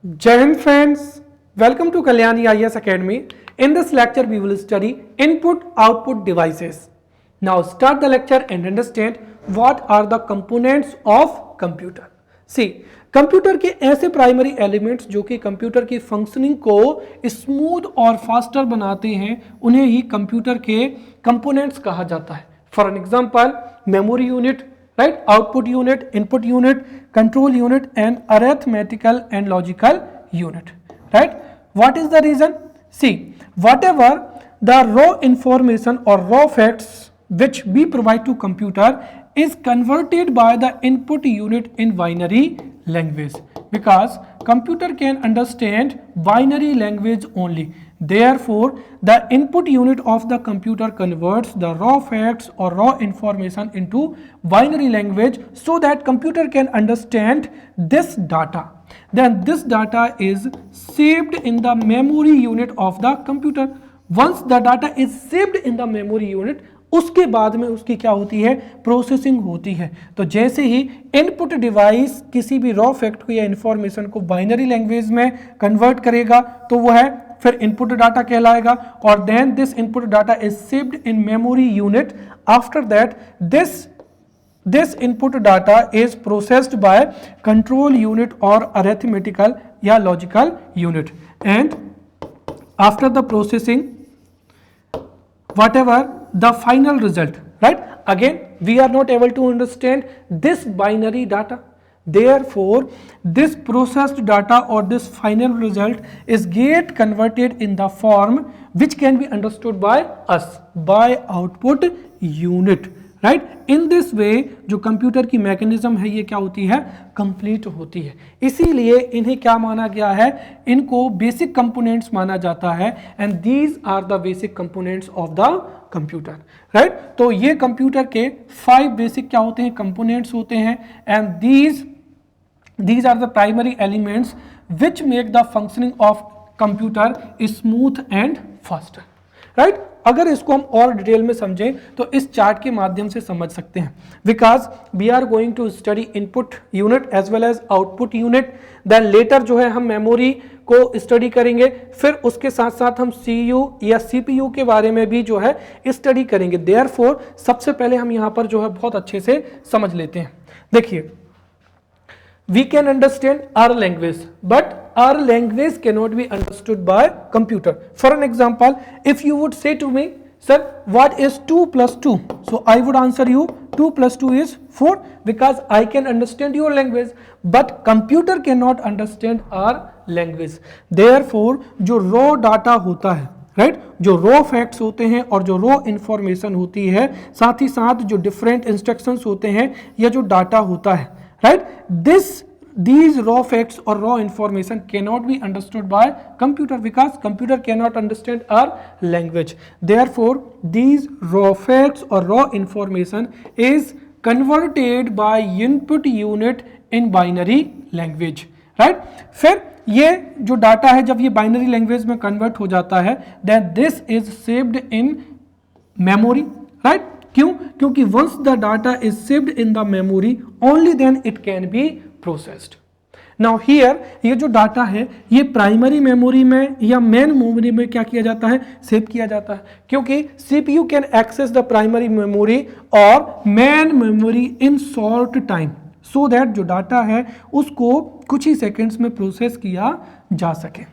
Jai Hind friends, welcome to Kalyani IAS Academy. In this lecture we will study input-output devices. Now start the lecture and understand what are the components of computer. See, computer के ऐसे primary elements जो कि computer की functioning को smooth और faster बनाते हैं उन्हें ही कंप्यूटर के कंपोनेंट्स कहा जाता है. For an example memory unit, right, output unit, input unit, control unit and arithmetical and logical unit, right. What is the reason? See, whatever the raw information or raw facts which we provide to computer is converted by the input unit in binary language, because computer can understand binary language only. Therefore, the input unit of the computer converts the raw facts or raw information into binary language so that computer can understand this data. Then this data is saved in the memory unit of the computer. Once the data is saved in the memory unit, उसके बाद में उसकी क्या होती है, processing होती है. तो जैसे ही इनपुट डिवाइस किसी भी रॉ फैक्ट को या इंफॉर्मेशन को बाइनरी लैंग्वेज में कन्वर्ट करेगा तो वो है फिर इनपुट डाटा कहलाएगा. और then this input data is saved in memory unit. After that this input data is processed by control unit और अरिथमेटिकल या logical unit. And after the processing whatever the final result, right, again we are not able to understand this binary data. Therefore this processed data or this final result is get converted in the form which can be understood by us by output unit, right. in this way जो computer की mechanism है ये क्या होती है, complete होती है. इसीलिए इन्हें क्या माना गया है, इनको बेसिक कंपोनेंट्स माना जाता है. And these are the basic components of the computer, right. तो ये कंप्यूटर के 5 बेसिक क्या होते हैं, कंपोनेंट्स होते हैं. And these are the primary elements which make the functioning of computer smooth and faster, right. अगर इसको हम और डिटेल में समझें तो इस चार्ट के माध्यम से समझ सकते हैं. Because we are going to study input unit as well as output unit. Then later जो है हम मेमोरी को स्टडी करेंगे, फिर उसके साथ साथ हम सीयू या सीपीयू के बारे में भी जो है स्टडी करेंगे. देयरफॉर सबसे पहले हम यहाँ पर जो है बहुत अच्छे से समझ लेते हैं. देखिए, we can understand our language, but our language cannot be understood by computer. For an example, if you would say to me, sir, what is 2 plus 2? So I would answer you 2 plus 2 is 4, because I can understand your language, but computer cannot understand our language. Therefore जो raw data होता है, right, जो raw facts होते हैं और जो raw information होती है, साथ ही साथ जो डिफरेंट इंस्ट्रक्शंस होते हैं या जो डाटा होता है, right, these raw facts or raw information cannot be understood by computer because computer cannot understand our language. Therefore these raw facts or raw information is converted by input unit in binary language, right. फिर ये जो data है जब ये binary language में convert हो जाता है, then this is saved in memory, right. क्यों? क्योंकि once the data is saved in the memory only then it can be processed. Now here ये जो डाटा है ये प्राइमरी मेमोरी में या मेन मेमोरी में क्या किया जाता है, सेव किया जाता है. क्योंकि CPU can access the primary memory और main memory in short time so that जो डाटा है उसको कुछ ही सेकेंड्स में प्रोसेस किया जा सके.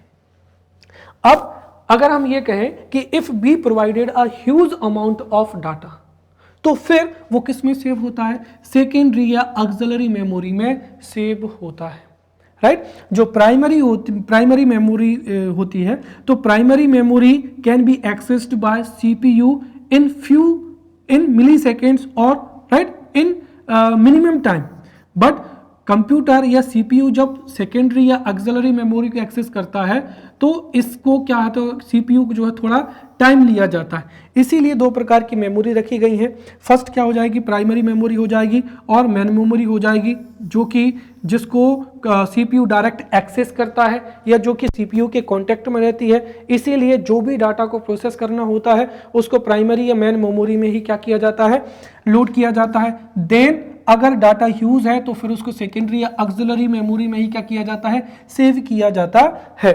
अब अगर हम ये कहें कि if we provided a huge amount of data तो फिर वो किस में सेव होता है, सेकेंडरी या ऑक्सिलरी मेमोरी में सेव होता है, राइट. जो प्राइमरी मेमोरी होती है तो primary memory can be accessed by CPU in milliseconds और right in minimum time. But computer या सीपीयू जब सेकेंडरी या ऑक्सिलरी मेमोरी को एक्सेस करता है तो इसको क्या है, तो सीपीयू को जो है थोड़ा टाइम लिया जाता है. इसीलिए 2 प्रकार की मेमोरी रखी गई हैं. फर्स्ट क्या हो जाएगी, प्राइमरी मेमोरी हो जाएगी और मेन मेमोरी हो जाएगी, जो कि जिसको सीपीयू डायरेक्ट एक्सेस करता है या जो कि सीपीयू के कांटेक्ट में रहती है. इसीलिए जो भी डाटा को प्रोसेस करना होता है उसको प्राइमरी या मेन मेमोरी में ही क्या किया जाता है, लोड किया जाता है. देन अगर डाटा यूज है तो फिर उसको सेकेंडरी या ऑक्सिलरी मेमोरी में ही क्या किया जाता है, सेव किया जाता है।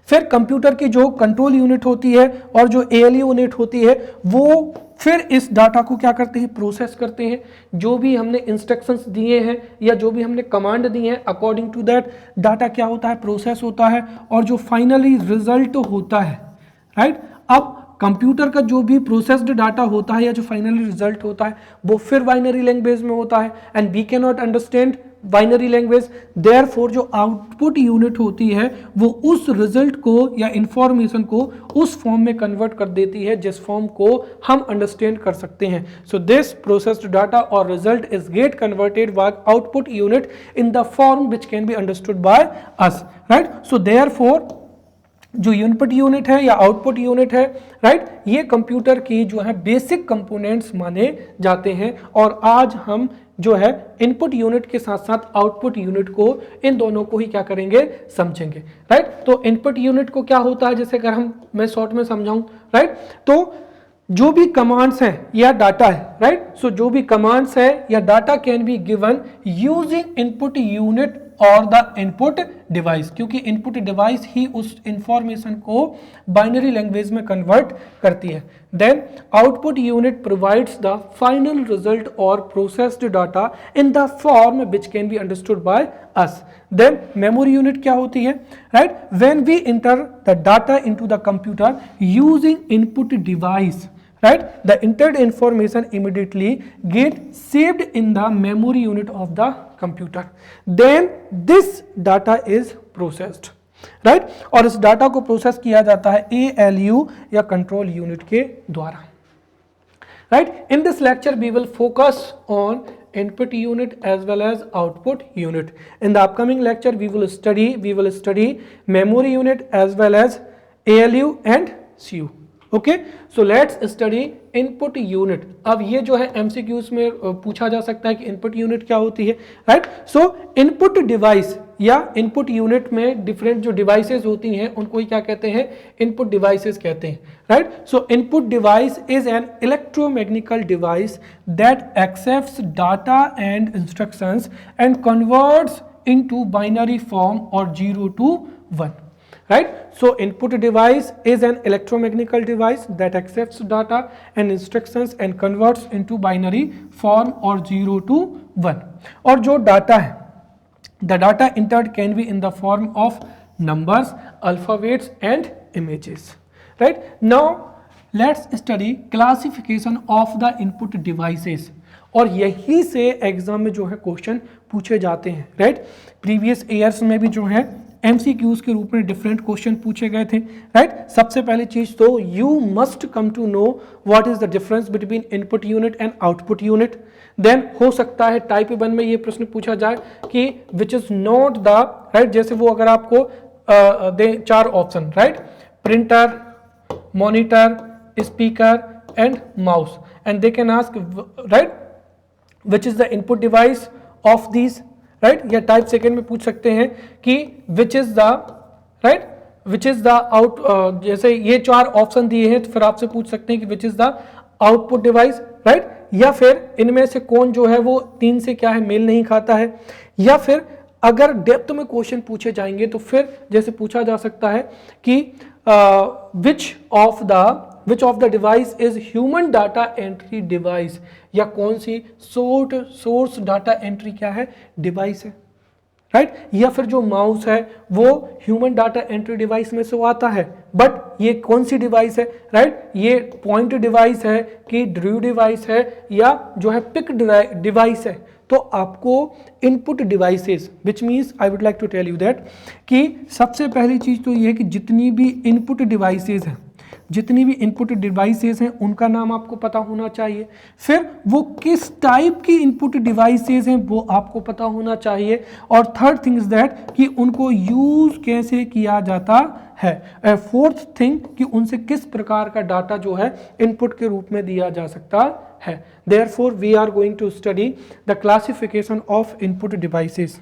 फिर कंप्यूटर की जो कंट्रोल यूनिट होती है और जो ALU यूनिट होती है वो फिर इस डाटा को क्या करते हैं, प्रोसेस करते हैं। जो भी हमने इंस्ट्रक्शंस दिए हैं या जो भी हमने कमांड दी हैं, अकॉर्डिंग टू दैट डाटा क्या होता है, प्रोसेस होता है और जो फाइनली रिजल्ट होता है, राइट। अब कंप्यूटर का जो भी प्रोसेस्ड डाटा होता है या जो फाइनली रिजल्ट होता है वो फिर बाइनरी लैंग्वेज में होता है and we can not understand binary language. Therefore जो आउटपुट यूनिट होती है वो उस रिजल्ट को या इंफॉर्मेशन को उस फॉर्म में कन्वर्ट कर देती है जिस फॉर्म को हम अंडरस्टैंड कर सकते हैं। सो दिस प्रोसेस्ड डाटा और result is get converted bye output unit in the form which can be understood by us, right. So therefore जो इनपुट यूनिट है या आउटपुट यूनिट है, राइट, ये कंप्यूटर की जो है बेसिक कंपोनेंट्स माने जाते हैं। और आज हम जो है इनपुट यूनिट के साथ साथ आउटपुट यूनिट को, इन दोनों को ही क्या करेंगे, समझेंगे, राइट। तो इनपुट यूनिट को क्या होता है, जैसे अगर मैं शॉर्ट में समझाऊं, राइट, तो जो भी कमांड्स हैं या डाटा है, राइट, सो जो भी कमांड्स है या data can be given using input unit और द इनपुट डिवाइस, क्योंकि इनपुट डिवाइस ही उस इंफॉर्मेशन को बाइनरी लैंग्वेज में कन्वर्ट करती है। Then output unit provides the final result और processed data in the form which can be understood by us. Then memory unit क्या होती है, right, when we enter the data into the computer using input device, right, the entered information immediately get saved in the memory unit of the computer, then this data is processed, right, और इस data को process किया जाता है ALU या control unit के द्वारा, right। in this lecture we will focus on input unit as well as output unit. In the upcoming lecture we will study memory unit as well as ALU and CU. Okay, so let's study input unit. अब ये जो है MCQs में पूछा जा सकता है कि इनपुट यूनिट क्या होती है, राइट। सो इनपुट डिवाइस या इनपुट यूनिट में डिफरेंट जो डिवाइसेस होती हैं उनको ही क्या कहते हैं, इनपुट डिवाइसेस कहते हैं, right. So input device is an electromagnetical device that accepts data and instructions and converts into binary form और 0 to 1, right. So input device is an electromechanical device that accepts data and instructions and converts into binary form or 0 to 1. और जो data है, the data entered can be in the form of numbers, alphabets and images, right. Now let's study classification of the input devices. और यही से exam में जो है question पूछे जाते हैं, राइट। प्रीवियस ईयर्स में भी जो है MCQs के रूप में डिफरेंट क्वेश्चन पूछे गए थे, राइट। सबसे पहली चीज तो you must come to know what is the difference between input unit and output unit. Then हो सकता है टाइप 1 में ये प्रश्न पूछा जाए कि which is not the, right, जैसे वो अगर आपको दे 4 option, right, printer, monitor, speaker and mouse, and they can ask, right, which is the input device of these, right, या टाइप 2 में पूछ सकते हैं कि which is the, right, which is the out, जैसे ये 4 ऑप्शन दिए हैं तो फिर आपसे पूछ सकते हैं कि which is the output device, right, या फिर इनमें से कौन जो है वो 3 से क्या है, मेल नहीं खाता है। या फिर अगर डेप्थ में क्वेश्चन पूछे जाएंगे तो फिर जैसे पूछा जा सकता है कि which of the device is human data entry device, या कौन सी सोर्स डाटा एंट्री क्या है, डिवाइस है, राइट। या फिर जो माउस है वो ह्यूमन डाटा एंट्री डिवाइस में से आता है, बट ये कौन सी डिवाइस है, राइट, ये पॉइंट डिवाइस है कि ड्रू डिवाइस है या जो है पिक डिवाइस है। तो आपको input devices, which means I would like to tell you that कि सबसे पहली चीज तो ये है कि जितनी भी इनपुट डिवाइसेस हैं, जितनी भी इनपुट डिवाइसेस हैं उनका नाम आपको पता होना चाहिए। फिर वो किस टाइप की इनपुट डिवाइसेस हैं वो आपको पता होना चाहिए। और थर्ड थिंग इज दैट कि उनको यूज कैसे किया जाता है। फोर्थ थिंग कि उनसे किस प्रकार का डाटा जो है इनपुट के रूप में दिया जा सकता है। Therefore we are going to study the classification of input devices,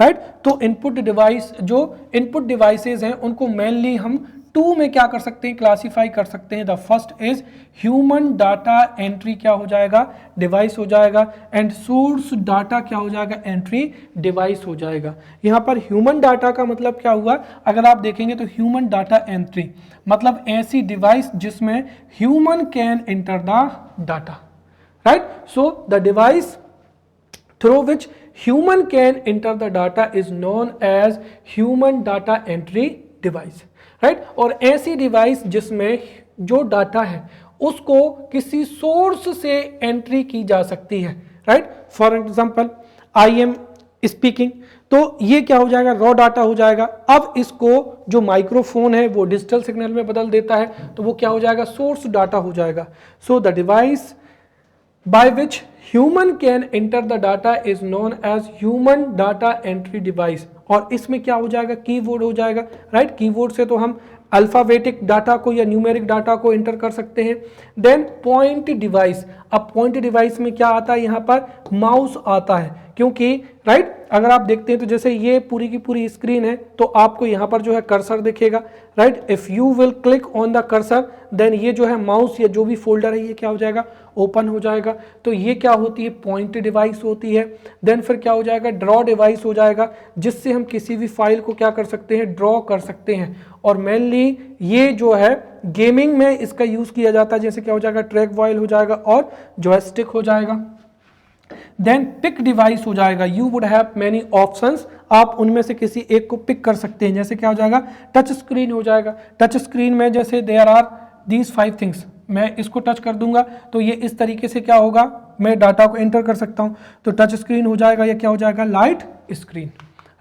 right. तो इनपुट डिवाइस, जो इनपुट डिवाइसेस हैं उनको मेनली हम टू में क्या कर सकते हैं, क्लासीफाई कर सकते हैं। The first is human data entry क्या हो जाएगा, डिवाइस हो जाएगा, एंड सोर्स डाटा क्या हो जाएगा, एंट्री डिवाइस हो जाएगा। यहाँ पर ह्यूमन डाटा का मतलब क्या हुआ, अगर आप देखेंगे तो ह्यूमन डाटा एंट्री मतलब ऐसी डिवाइस जिसमें human can enter the data, right. So the device through which human can enter the data is known as human data entry device, right। और ऐसी डिवाइस जिसमें जो डाटा है उसको किसी सोर्स से एंट्री की जा सकती है, right. For example I am speaking, तो ये क्या हो जाएगा, रॉ डाटा हो जाएगा। अब इसको जो माइक्रोफोन है वो डिजिटल सिग्नल में बदल देता है, तो वो क्या हो जाएगा, सोर्स डाटा हो जाएगा। So the device by which human can enter the data is known as human data entry device। और इसमें क्या हो जाएगा, कीवर्ड हो जाएगा, राइट। कीवर्ड से तो हम अल्फाबेटिक डाटा को या न्यूमेरिक डाटा को एंटर कर सकते हैं। देन पॉइंट डिवाइस, अब पॉइंट डिवाइस में क्या आता है, यहाँ पर माउस आता है, क्योंकि राइट अगर आप देखते हैं तो जैसे ये पूरी की पूरी स्क्रीन है तो आपको यहाँ पर जो है कर्सर दिखेगा, right. If you will click on the cursor then ये जो है माउस या जो भी फोल्डर है ये क्या हो जाएगा, ओपन हो जाएगा। तो ये क्या होती है, पॉइंट डिवाइस होती है। देन फिर क्या हो जाएगा, ड्रॉ डिवाइस हो जाएगा, जिससे हम किसी भी फाइल को क्या कर सकते हैं, ड्रॉ कर सकते हैं। और मेनली ये जो है गेमिंग में इसका यूज किया जाता है, जैसे क्या हो जाएगा, ट्रैक वॉयल हो जाएगा और जॉयस्टिक हो जाएगा। देन पिक डिवाइस हो जाएगा, you would have many options, आप उनमें से किसी एक को पिक कर सकते हैं। जैसे क्या हो जाएगा, टच स्क्रीन हो जाएगा। टच स्क्रीन में जैसे देयर आर दीज 5 थिंग्स, मैं इसको टच कर दूंगा तो ये इस तरीके से क्या होगा, मैं डाटा को एंटर कर सकता हूं, तो टच स्क्रीन हो जाएगा। या क्या हो जाएगा, light screen,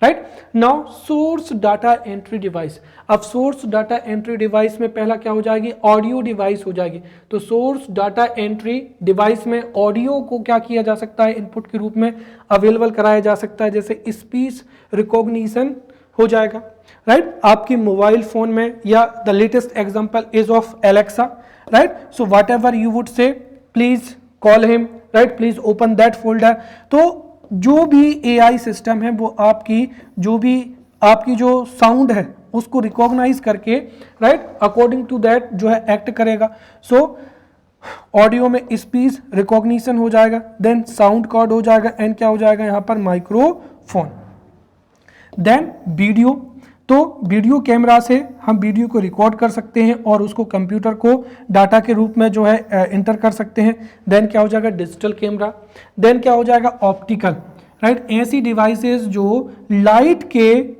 right. Now source data entry device, अब सोर्स डाटा एंट्री डिवाइस में पहला क्या हो जाएगी, ऑडियो डिवाइस हो जाएगी। तो सोर्स डाटा एंट्री डिवाइस में ऑडियो को क्या किया जा सकता है, इनपुट के रूप में अवेलेबल कराया जा सकता है, जैसे स्पीच रिकॉग्निशन हो जाएगा, राइट। आपकी मोबाइल फोन में, या the latest example is of Alexa, right. So what ever you would say, please call him, right, please open that folder. तो जो भी एआई सिस्टम है वो आपकी जो साउंड है उसको रिकॉग्नाइज करके, राइट, अकॉर्डिंग टू दैट जो है एक्ट करेगा। सो ऑडियो में स्पीच रिकॉग्निशन हो जाएगा, देन साउंड कार्ड हो जाएगा, एंड क्या हो जाएगा यहाँ पर, माइक्रोफोन। देन वीडियो, तो वीडियो कैमरा से हम वीडियो को रिकॉर्ड कर सकते हैं और उसको कंप्यूटर को डाटा के रूप में जो है एंटर कर सकते हैं। देन क्या हो जाएगा, डिजिटल कैमरा। देन क्या हो जाएगा, ऑप्टिकल, राइट। ऐसी डिवाइसेस जो लाइट के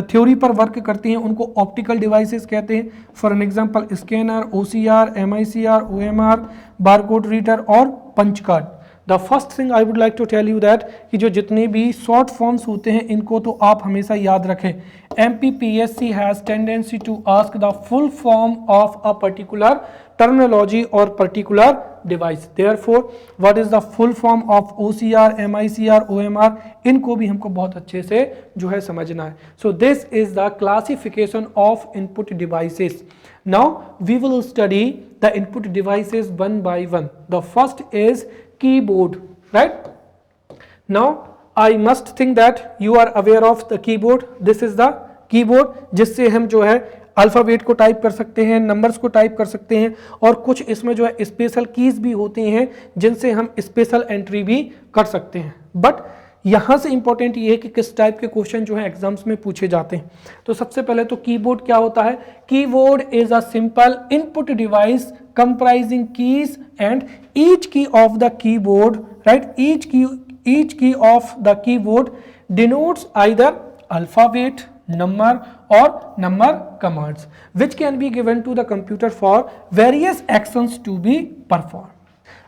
थ्योरी पर वर्क करती हैं उनको ऑप्टिकल डिवाइसेस कहते हैं। For an example scanner, OCR, MICR, OMR, barcode reader और punch card. The first thing I would like to tell you that कि जो जितने भी शॉर्ट फॉर्म्स होते हैं इनको तो आप हमेशा याद रखें। MPPSC has tendency to ask the full form of a particular terminology और particular device. Therefore what is the full form of OCR, MICR, OMR, इनको भी हमको बहुत अच्छे से जो है समझना है। So this is the classification of input devices. Now we will study the input devices one by one. The first is keyboard, right? Now I must think that you are aware of the keyboard. This is the keyboard जिससे हम जो है alphabet को type कर सकते हैं, numbers को type कर सकते हैं, और कुछ इसमें जो है स्पेशल कीज भी होती हैं जिनसे हम स्पेशल एंट्री भी कर सकते हैं। बट यहाँ से इंपॉर्टेंट ये है कि किस टाइप के क्वेश्चन जो है एग्जाम्स में पूछे जाते हैं। तो सबसे पहले तो कीबोर्ड क्या होता है, keyboard is a simple input device comprising keys and each key of the keyboard, right, each key of the keyboard denotes either alphabet, number or number commands which can be given to the computer for various actions to be performed,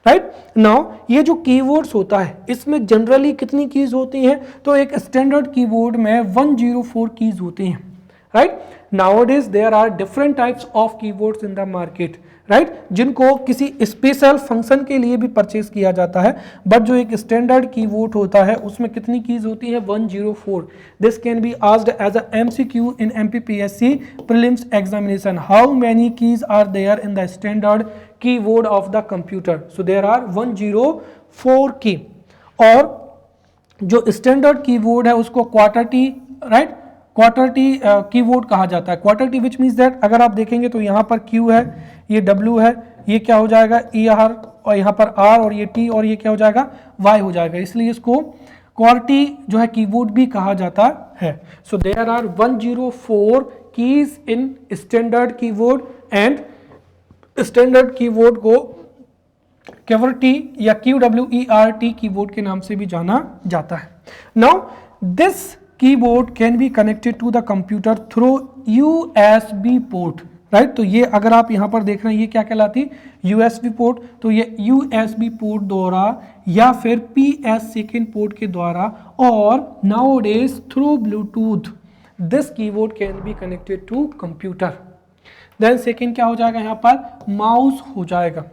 right? now ये जो keywords होता है इसमें generally कितनी keys होती हैं, तो एक स्टैंडर्ड कीबोर्ड में 104 कीज होती हैं, right? nowadays there are different types of keyboards in the market, right, जिनको किसी स्पेशल फंक्शन के लिए भी परचेज किया जाता है। बट जो एक स्टैंडर्ड कीबोर्ड होता है उसमें कितनी कीज होती है, 104। This can be asked as a MCQ in MPPSC prelims examination, how many keys are there in the standard keyboard of the computer. So there are 104 key. और जो स्टैंडर्ड कीबोर्ड है उसको QWERTY, right, QWERTY keyboard कहा जाता है। QWERTY which means that अगर आप देखेंगे तो यहाँ पर Q है, ये W है, ये क्या हो जाएगा ER, और यहाँ पर R, और ये T, और ये क्या हो जाएगा Y हो जाएगा, इसलिए इसको क्वार्टी जो है कीबोर्ड भी कहा जाता है। So there are 104 keys in standard keyboard, and standard keyboard को QWERTY या QWERT कीबोर्ड के नाम से भी जाना जाता है। Now this keyboard can be connected to the computer through USB port, right. तो ये अगर आप यहाँ पर देख रहे हैं ये क्या कहलाती है USB पोर्ट, तो ये USB पोर्ट द्वारा या फिर PS2 पोर्ट के द्वारा, और nowadays through Bluetooth this keyboard can be connected to computer. Then second क्या हो जाएगा, यहाँ पर माउस हो जाएगा।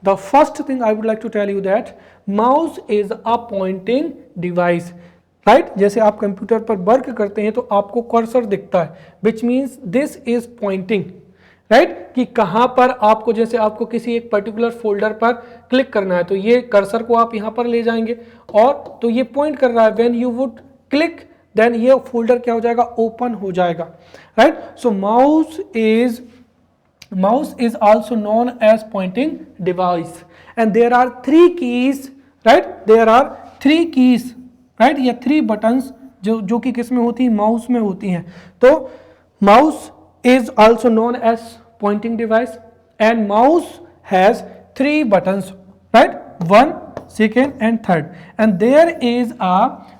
The first thing I would like to tell you that mouse is a pointing device, right. जैसे आप कंप्यूटर पर वर्क करते हैं तो आपको कर्सर दिखता है, which means this is pointing, right, कि कहाँ पर आपको, जैसे आपको किसी एक पर्टिकुलर फोल्डर पर क्लिक करना है तो ये कर्सर को आप यहाँ पर ले जाएंगे और तो ये पॉइंट कर रहा है, when you would click then ये फोल्डर क्या हो जाएगा, ओपन हो जाएगा, right. So mouse is also known as pointing device, and there are three keys, right, there are three keys, right, या 3 buttons जो कि किस में होती है, माउस में होती हैं। तो mouse is also known as pointing device, and mouse has 3 buttons, right, 1, 2 and 3rd, and there is a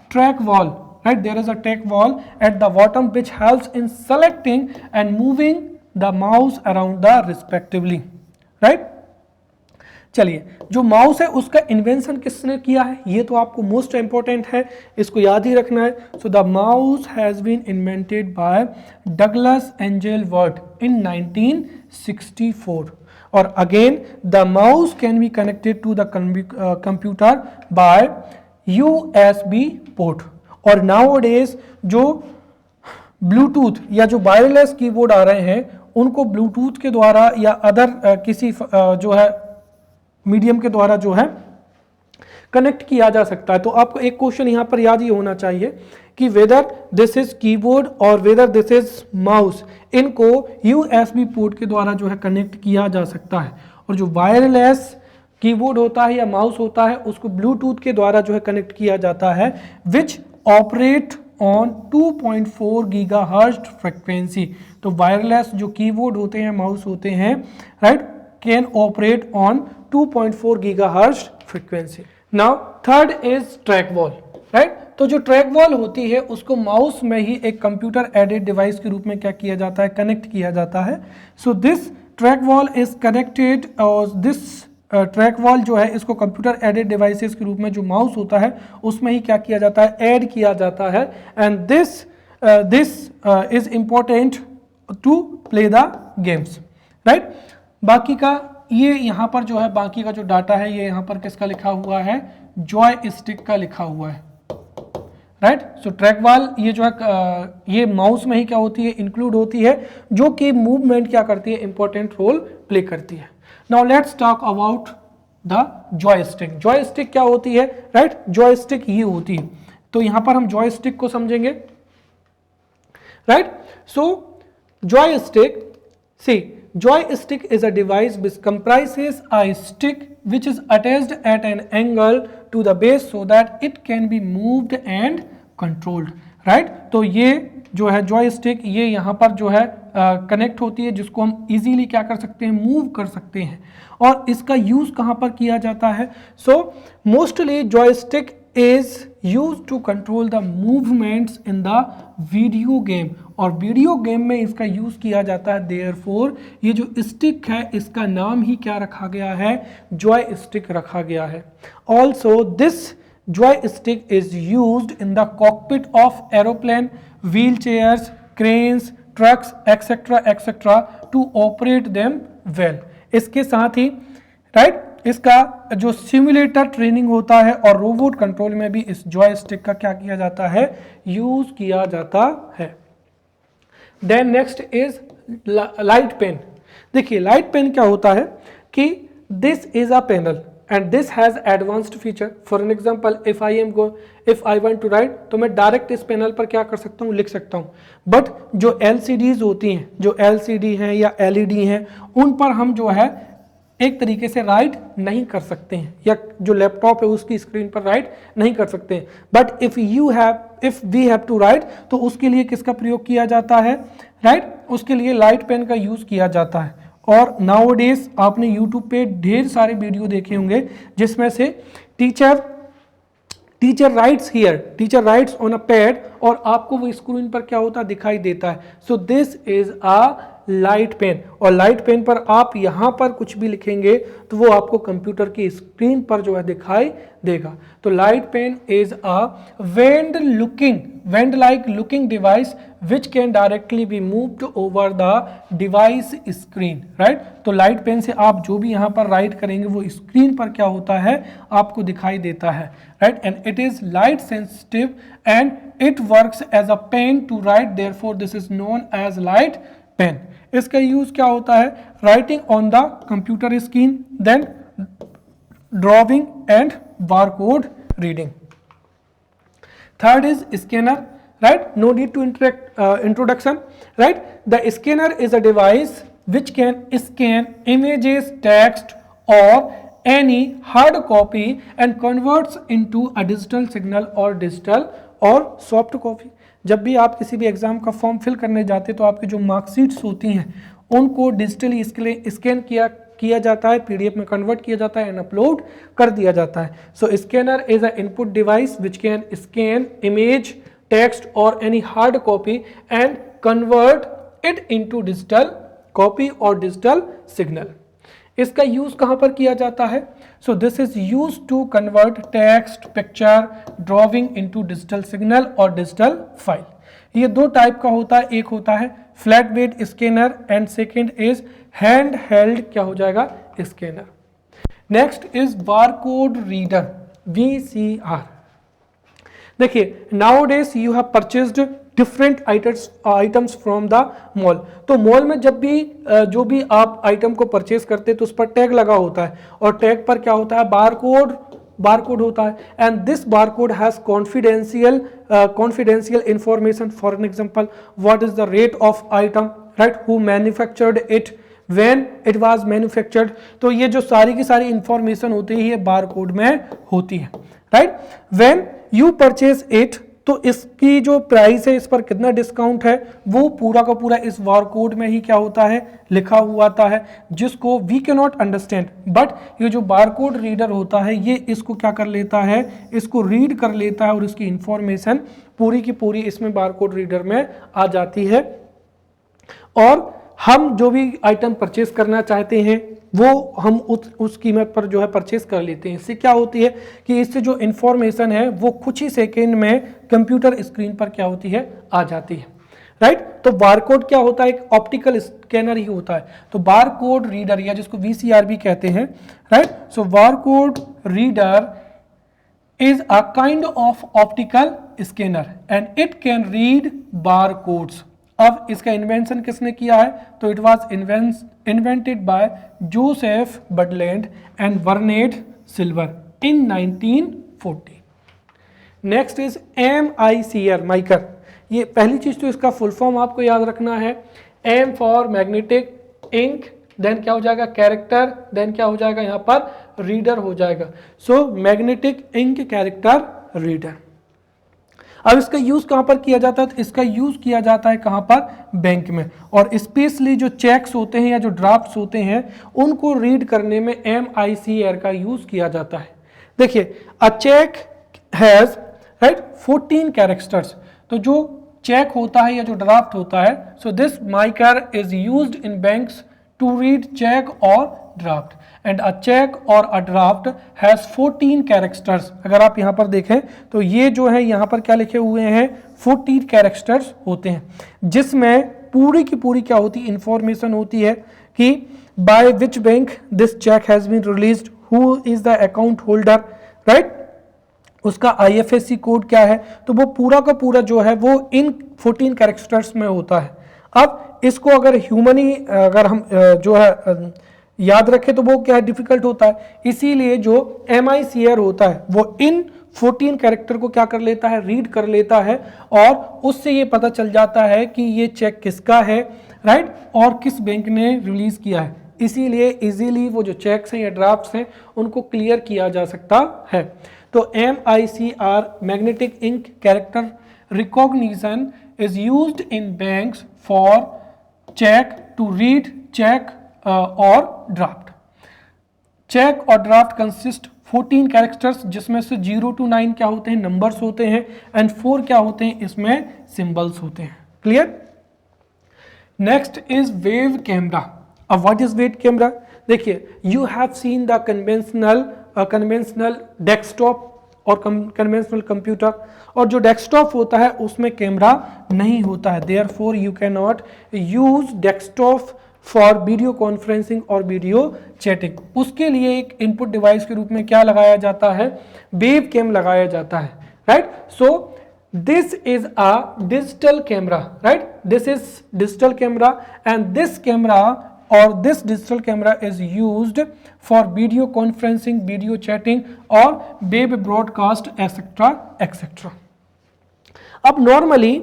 trackball, right, there is a trackball at the bottom which helps in selecting and moving the mouse around the respectively, right। चलिए, जो mouse है उसका invention किसने किया है, ये तो आपको मोस्ट इंपॉर्टेंट है, इसको याद ही रखना है। So the mouse has been invented by Douglas Engelbart in 1964, और again the mouse can be connected to the computer by USB port, और नाउअडेज जो ब्लूटूथ या जो वायरलेस कीबोर्ड आ रहे हैं उनको ब्लूटूथ के द्वारा या अदर किसी जो है मीडियम के द्वारा जो है कनेक्ट किया जा सकता है। तो आपको एक क्वेश्चन यहाँ पर याद ही होना चाहिए कि वेदर दिस इज कीबोर्ड और वेदर दिस इज माउस, इनको USB पोर्ट के द्वारा जो है कनेक्ट किया जा सकता है, और जो वायरलेस कीबोर्ड होता है या माउस होता है उसको ब्लूटूथ के द्वारा जो है कनेक्ट किया जाता है, विच ऑपरेट ऑन 2.4 गीगाहर्ट्ज फ्रीक्वेंसी। तो वायरलेस जो कीबोर्ड होते हैं, माउस होते हैं, right, can operate on 2.4 gigahertz frequency. Now third is trackball, right. तो जो ट्रैकबॉल होती है उसको माउस में ही एक कंप्यूटर एडेड डिवाइस के रूप में क्या किया जाता है, कनेक्ट किया जाता है। So this trackball is connected, और दिस ट्रैकबॉल जो है इसको कंप्यूटर एडेड डिवाइसेस के रूप में जो माउस होता है उसमें ही क्या किया जाता है, ऐड किया जाता है, and this is important to play the games, right. बाकी का ये यहाँ पर जो है बाकी का जो डाटा है ये यहाँ पर किसका लिखा हुआ है, जॉय स्टिक का लिखा हुआ है, राइट। सो ट्रैकबॉल ये जो है ये माउस में ही क्या होती है, इंक्लूड होती है, जो कि मूवमेंट क्या करती है, इंपॉर्टेंट रोल प्ले करती है। Now let's talk about the joystick. Joystick क्या होती है, राइट, जॉयस्टिक ये होती है। तो यहां पर हम जॉयस्टिक को समझेंगे, right. So joystick, see joystick is a device which comprises a stick which is attached at an angle to the base so that it can be moved and controlled, right। तो ये जो है joystick ये यहाँ पर जो है connect होती है, जिसको हम इजीली क्या कर सकते हैं, मूव कर सकते हैं, और इसका यूज कहाँ पर किया जाता है। So mostly joystick is used to control the movements in the video game, और वीडियो गेम में इसका यूज किया जाता है। therefore ये जो स्टिक है इसका नाम ही क्या रखा गया है, जॉय स्टिक रखा गया है। also this joystick is used in the cockpit of aeroplane, wheelchairs, cranes, trucks etc etc to operate them well। इसके साथ ही राइट इसका जो सिमुलेटर ट्रेनिंग होता है और रोबोट कंट्रोल में भी इस जॉयस्टिक का क्या किया जाता है, यूज किया जाता है। Then next is light pen. देखिए लाइट पेन क्या होता है कि this is a panel, and this has advanced feature. For an example, if I want to write, तो मैं डायरेक्ट इस पैनल पर क्या कर सकता हूँ, लिख सकता हूँ. बट जो LCDs होती हैं, जो LCD हैं या LED हैं, उन पर हम जो है एक तरीके से राइट नहीं कर सकते हैं, या जो लैपटॉप है उसकी स्क्रीन पर राइट नहीं कर सकते हैं. But if we have to write, तो उसके लिए किसका प्रयोग किया जाता है, राइट, उसके लिए लाइट पेन का यूज किया जाता है. और नाउअडेज आपने यूट्यूब पे ढेर सारे वीडियो देखे होंगे जिसमें से teacher rights here, teacher rights on a pad, और आपको वो स्क्रीन पर क्या होता दिखाई देता है. So this is a light pen, और लाइट पेन पर आप यहाँ पर कुछ भी लिखेंगे तो वो आपको कंप्यूटर की स्क्रीन पर जो है दिखाई देगा. तो light pen is a wand like looking device which can directly be moved over the device screen, right. तो लाइट पेन से आप जो भी यहाँ पर राइट करेंगे वो स्क्रीन पर क्या होता है आपको दिखाई देता है, right. And it is light sensitive and it works as a pen to write, therefore this is known as light pen. इसका यूज क्या होता है, writing on the computer screen, then drawing and barcode reading. Third is scanner, right? No need to introduction, right? The scanner is a device which can scan images, text or any hard copy and converts into a digital signal or digital or soft copy. जब भी आप किसी भी exam का form fill करने जाते हैं तो आपकी जो मार्कशीट्स होती हैं उनको डिजिटली स्कैन किया जाता है, PDF में कन्वर्ट किया जाता है एंड अपलोड कर दिया जाता है. So scanner is a input device which can scan image, text और any hard copy and convert it into digital copy और डिजिटल सिग्नल. इसका यूज कहां पर किया जाता है, so this is use to convert text, picture, drawing into digital signal और digital file. ये दो टाइप का होता है, एक होता है flatbed scanner and second is hand held क्या हो जाएगा scanner. Next is barcode reader, VCR. देखिए nowadays you have purchased different items from the mall. तो मॉल में जब भी जो भी आप आइटम को परचेज करते हैं तो उस पर टैग लगा होता है और टैग पर क्या होता है बारकोड होता है. And this barcode has confidential information. For an example, what is the rate of item, right, who manufactured it, when it was manufactured. तो ये जो सारी की सारी इंफॉर्मेशन होती है ये बारकोड में होती है, right. When you purchase it, तो इसकी जो प्राइस है, इस पर कितना डिस्काउंट है, वो पूरा का पूरा इस बारकोड में ही क्या होता है लिखा हुआ आता है, जिसको we can not understand. But ये जो बारकोड रीडर होता है ये इसको क्या कर लेता है, इसको रीड कर लेता है और इसकी इंफॉर्मेशन पूरी की पूरी इसमें बारकोड रीडर में आ जाती है. और हम जो भी आइटम परचेज करना चाहते हैं वो हम उस कीमत पर जो है परचेज कर लेते हैं. इससे क्या होती है कि इससे जो इंफॉर्मेशन है वो कुछ ही सेकेंड में कंप्यूटर स्क्रीन पर क्या होती है आ जाती है, राइट. तो बारकोड क्या होता है, एक ऑप्टिकल स्कैनर ही होता है. तो बारकोड रीडर या जिसको VCR भी कहते हैं, right. So barcode reader is a kind of optical scanner and it can read barcodes. अब इसका इन्वेंशन किसने किया है, तो it was invented by Joseph Bodoland and बर्नेट silver in 1940. Next is MICR, माइकर. ये पहली चीज तो इसका फुल फॉर्म आपको याद रखना है. M for magnetic ink, then क्या हो जाएगा कैरेक्टर, देन क्या हो जाएगा यहाँ पर रीडर हो जाएगा. So magnetic ink character reader. अब इसका यूज कहां पर किया जाता है, तो इसका यूज किया जाता है कहां पर, बैंक में. और स्पेशली जो चेक्स होते हैं या जो ड्राफ्ट्स होते हैं उनको रीड करने में MICR का यूज किया जाता है. देखिए अ चेक हैज, राइट, 14 कैरेक्टर्स. तो जो चेक होता है या जो ड्राफ्ट होता है, so this MICR is used in banks to read cheque और ड्राफ्ट. एंड अ चेक और अ ड्राफ्ट हैज 14 कैरेक्टर्स. अगर आप यहाँ पर देखें तो ये जो है यहाँ पर क्या लिखे हुए हैं, 14 कैरेक्टर्स होते हैं, जिसमें पूरी की पूरी क्या होती है इंफॉर्मेशन होती है कि by which bank this cheque has been released, who is the account holder, right, उसका IFSC कोड क्या है. तो वो पूरा का पूरा जो है वो इन 14 कैरेक्टर्स में होता है. अब इसको अगर ह्यूमनी अगर हम जो है याद रखे तो वो क्या है, डिफिकल्ट होता है। इसीलिए जो MICR होता है वो इन 14 कैरेक्टर को क्या कर लेता है, रीड कर लेता है, और उससे ये पता चल जाता है कि ये चेक किसका है, राइट, और किस बैंक ने रिलीज किया है। इसीलिए इजीली वो जो चेक्स हैं या ड्राफ्ट्स हैं उनको क्लियर किया जा सकता है। तो MICR magnetic ink character recognition is used in banks for cheque to read cheque और ड्राफ्ट। चेक और ड्राफ्ट कंसिस्ट 14 कैरेक्टर्स, जिसमें से 0 to 9 क्या होते हैं, नंबर्स होते हैं, एंड 4 क्या होते हैं, इसमें सिंबल्स होते हैं। Clear. Next is wave camera. अब व्हाट इज वेव कैमरा? देखिए, you have seen the conventional desktop और कन्वेंशनल कंप्यूटर, और जो डेस्कटॉप होता है उसमें कैमरा नहीं होता है, therefore you can not use desktop for video conferencing और वीडियो चैटिंग। उसके लिए एक इनपुट डिवाइस के रूप में क्या लगाया जाता है, वेव कैम लगाया जाता है, right. So this is a digital camera, right, this is digital camera, and this camera or this digital camera is used for video conferencing, video chatting or web broadcast etc etc। अब normally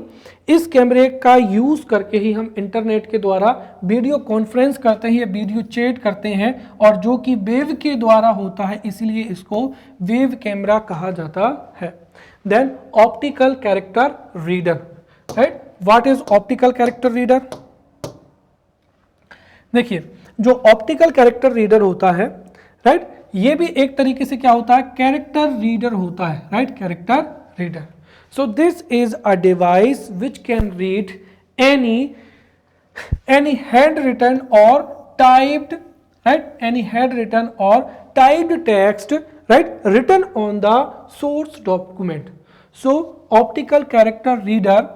इस कैमरे का use करके ही हम internet के द्वारा video conference करते हैं या वीडियो चैट करते हैं, और जो कि वेव के द्वारा होता है, इसलिए इसको वेव कैमरा कहा जाता है। Then optical character reader, right? What is optical character reader? देखिए, जो ऑप्टिकल कैरेक्टर रीडर होता है, राइट, ये भी एक तरीके से क्या होता है, कैरेक्टर रीडर होता है, right, character reader. So this is a device which can read any hand written और typed, right, any hand written और typed text, right, written on the source document. So optical character reader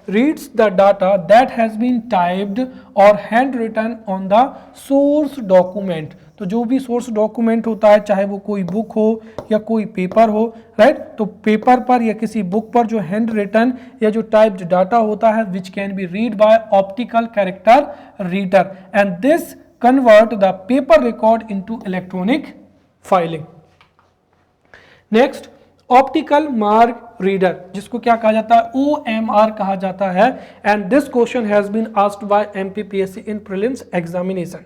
reads the data that has been typed or handwritten on the source document। तो जो भी source document होता है, चाहे वो कोई book हो या कोई पेपर हो, राइट, तो पेपर पर या किसी बुक पर जो हैंड रिटन या जो टाइप्ड डाटा होता है, which can be read by optical character reader, and this convert the paper record into electronic filing। Next, optical mark reader, जिसको क्या कहा जाता है, OMR कहा जाता है, and this question has been asked by MPPSC in prelims examination,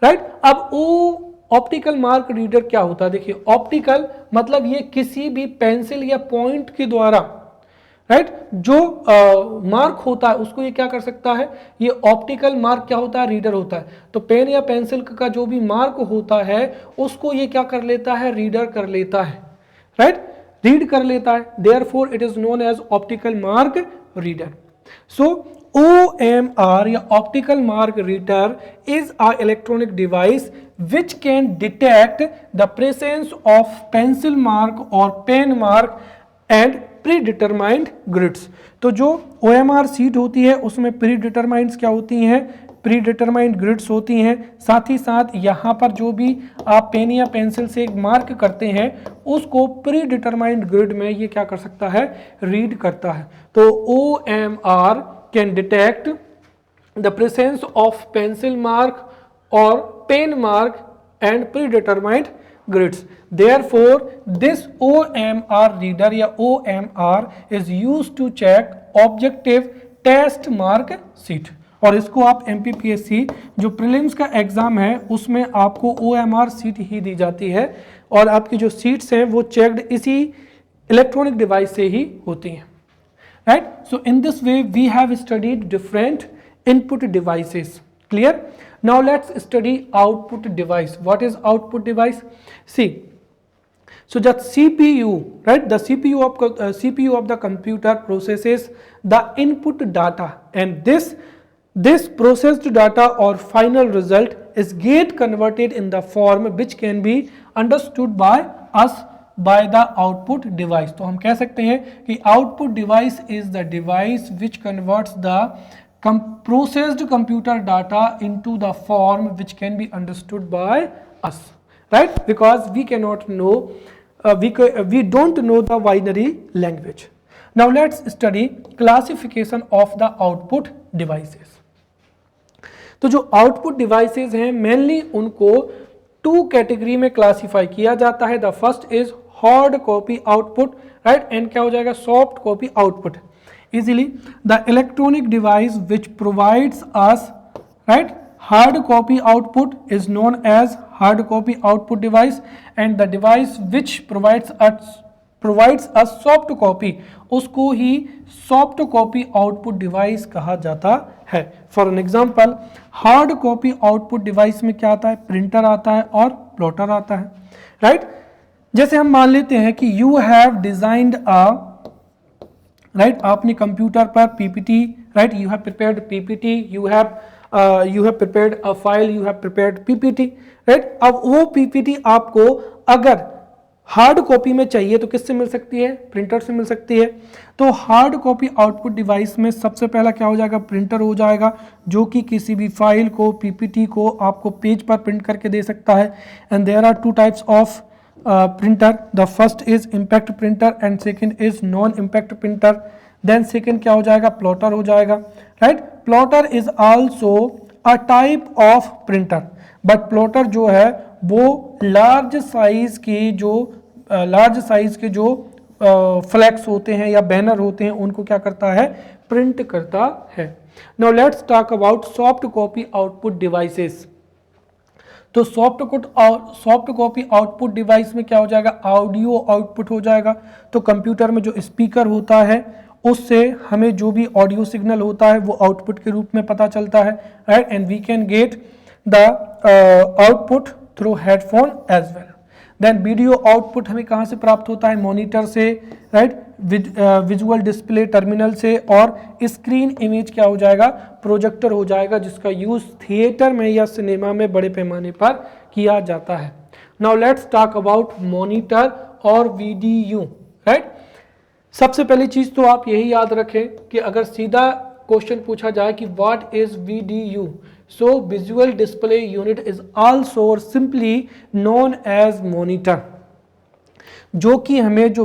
right. अब optical mark reader क्या होता है? देखिए, ऑप्टिकल मतलब ये किसी भी पेंसिल या पॉइंट के द्वारा, राइट, जो मार्क होता है उसको ये क्या कर सकता है, ये ऑप्टिकल मार्क क्या होता है, रीडर होता है। तो पेन या पेंसिल का जो भी मार्क होता है उसको ये क्या कर लेता है, रीडर कर लेता है, राइट, रीड कर लेता है, therefore it is known as optical mark reader. So OMR या optical mark reader is a electronic device which can detect the presence of pencil mark or pen mark and predetermined grids। तो जो OMR seat होती है उसमें predetermined क्या होती हैं, predetermined grids होती हैं। साथ ही साथ यहाँ पर जो भी आप पेन या पेंसिल से एक मार्क करते हैं उसको predetermined grid में ये क्या कर सकता है, रीड करता है। तो OMR can detect the presence of pencil mark or pen mark and predetermined grids। Therefore, this OMR reader या OMR is used to check objective test mark sheet। और इसको आप MPPSC जो प्रीलिम्स का एग्जाम है उसमें आपको OMR सीट ही दी जाती है, और आपकी जो सीट्स हैं वो चेक्ड इसी इलेक्ट्रॉनिक डिवाइस से ही होती हैं, right. So in this way we have studied different input devices. Clear? Now let's study output device. What is output device? See, so that CPU, right? The CPU of the computer processes the input data, and this processed data or final result is get converted in the form which can be understood by us by the output device। तो हम कह सकते हैं कि output device is the device which converts the processed computer data into the form which can be understood by us, right, because we cannot know we don't know the binary language। Now let's study classification of the output devices। तो जो output devices हैं mainly उनको 2 category में classify किया जाता है। The first is hard copy output, right, and क्या हो जाएगा soft copy output. Easily the electronic device which provides us, right, hard copy output is known as hard copy output device, and the device which provides a soft copy उसको ही soft copy output device कहा जाता है। For an example, hard copy output device में क्या आता है, printer आता है और प्लॉटर आता है, राइट। जैसे हम मान लेते हैं कि you have designed a, right, आपने कंप्यूटर पर PPT, right, you have prepared PPT, you have prepared a file, you have prepared PPT, right. अब वो PPT आपको अगर हार्ड कॉपी में चाहिए तो किससे मिल सकती है, प्रिंटर से मिल सकती है। तो हार्ड कॉपी आउटपुट डिवाइस में सबसे पहला क्या हो जाएगा, प्रिंटर हो जाएगा, जो कि किसी भी फाइल को, PPT को आपको पेज पर प्रिंट करके दे सकता है। And there are 2 types of printer, the first is impact printer and second is non impact printer. Then second क्या हो जाएगा, प्लॉटर हो जाएगा, राइट। Plotter is also a type of printer, but plotter जो है वो लार्ज साइज के जो फ्लैक्स होते हैं या बैनर होते हैं उनको क्या करता है, प्रिंट करता है। Now let's talk about soft copy output devices. तो सॉफ्ट कॉपी आउटपुट डिवाइस में क्या हो जाएगा, ऑडियो आउटपुट हो जाएगा। तो कंप्यूटर में जो स्पीकर होता है उससे हमें जो भी ऑडियो सिग्नल होता है वो आउटपुट के रूप में पता चलता है, right, and we can get the output through headphone as well. Then video output हमें कहाँ से प्राप्त होता है, मॉनिटर से, राइट, विजुअल डिस्प्ले टर्मिनल से, और स्क्रीन इमेज क्या हो जाएगा, प्रोजेक्टर हो जाएगा, जिसका यूज थिएटर में या सिनेमा में बड़े पैमाने पर किया जाता है। Now let's talk about monitor और वीडीयू, राइट। सबसे पहली चीज तो आप यही याद रखें कि अगर सीधा क्वेश्चन पूछा जाए कि what is VDU, so visual display unit is also simply known as monitor, जो कि हमें जो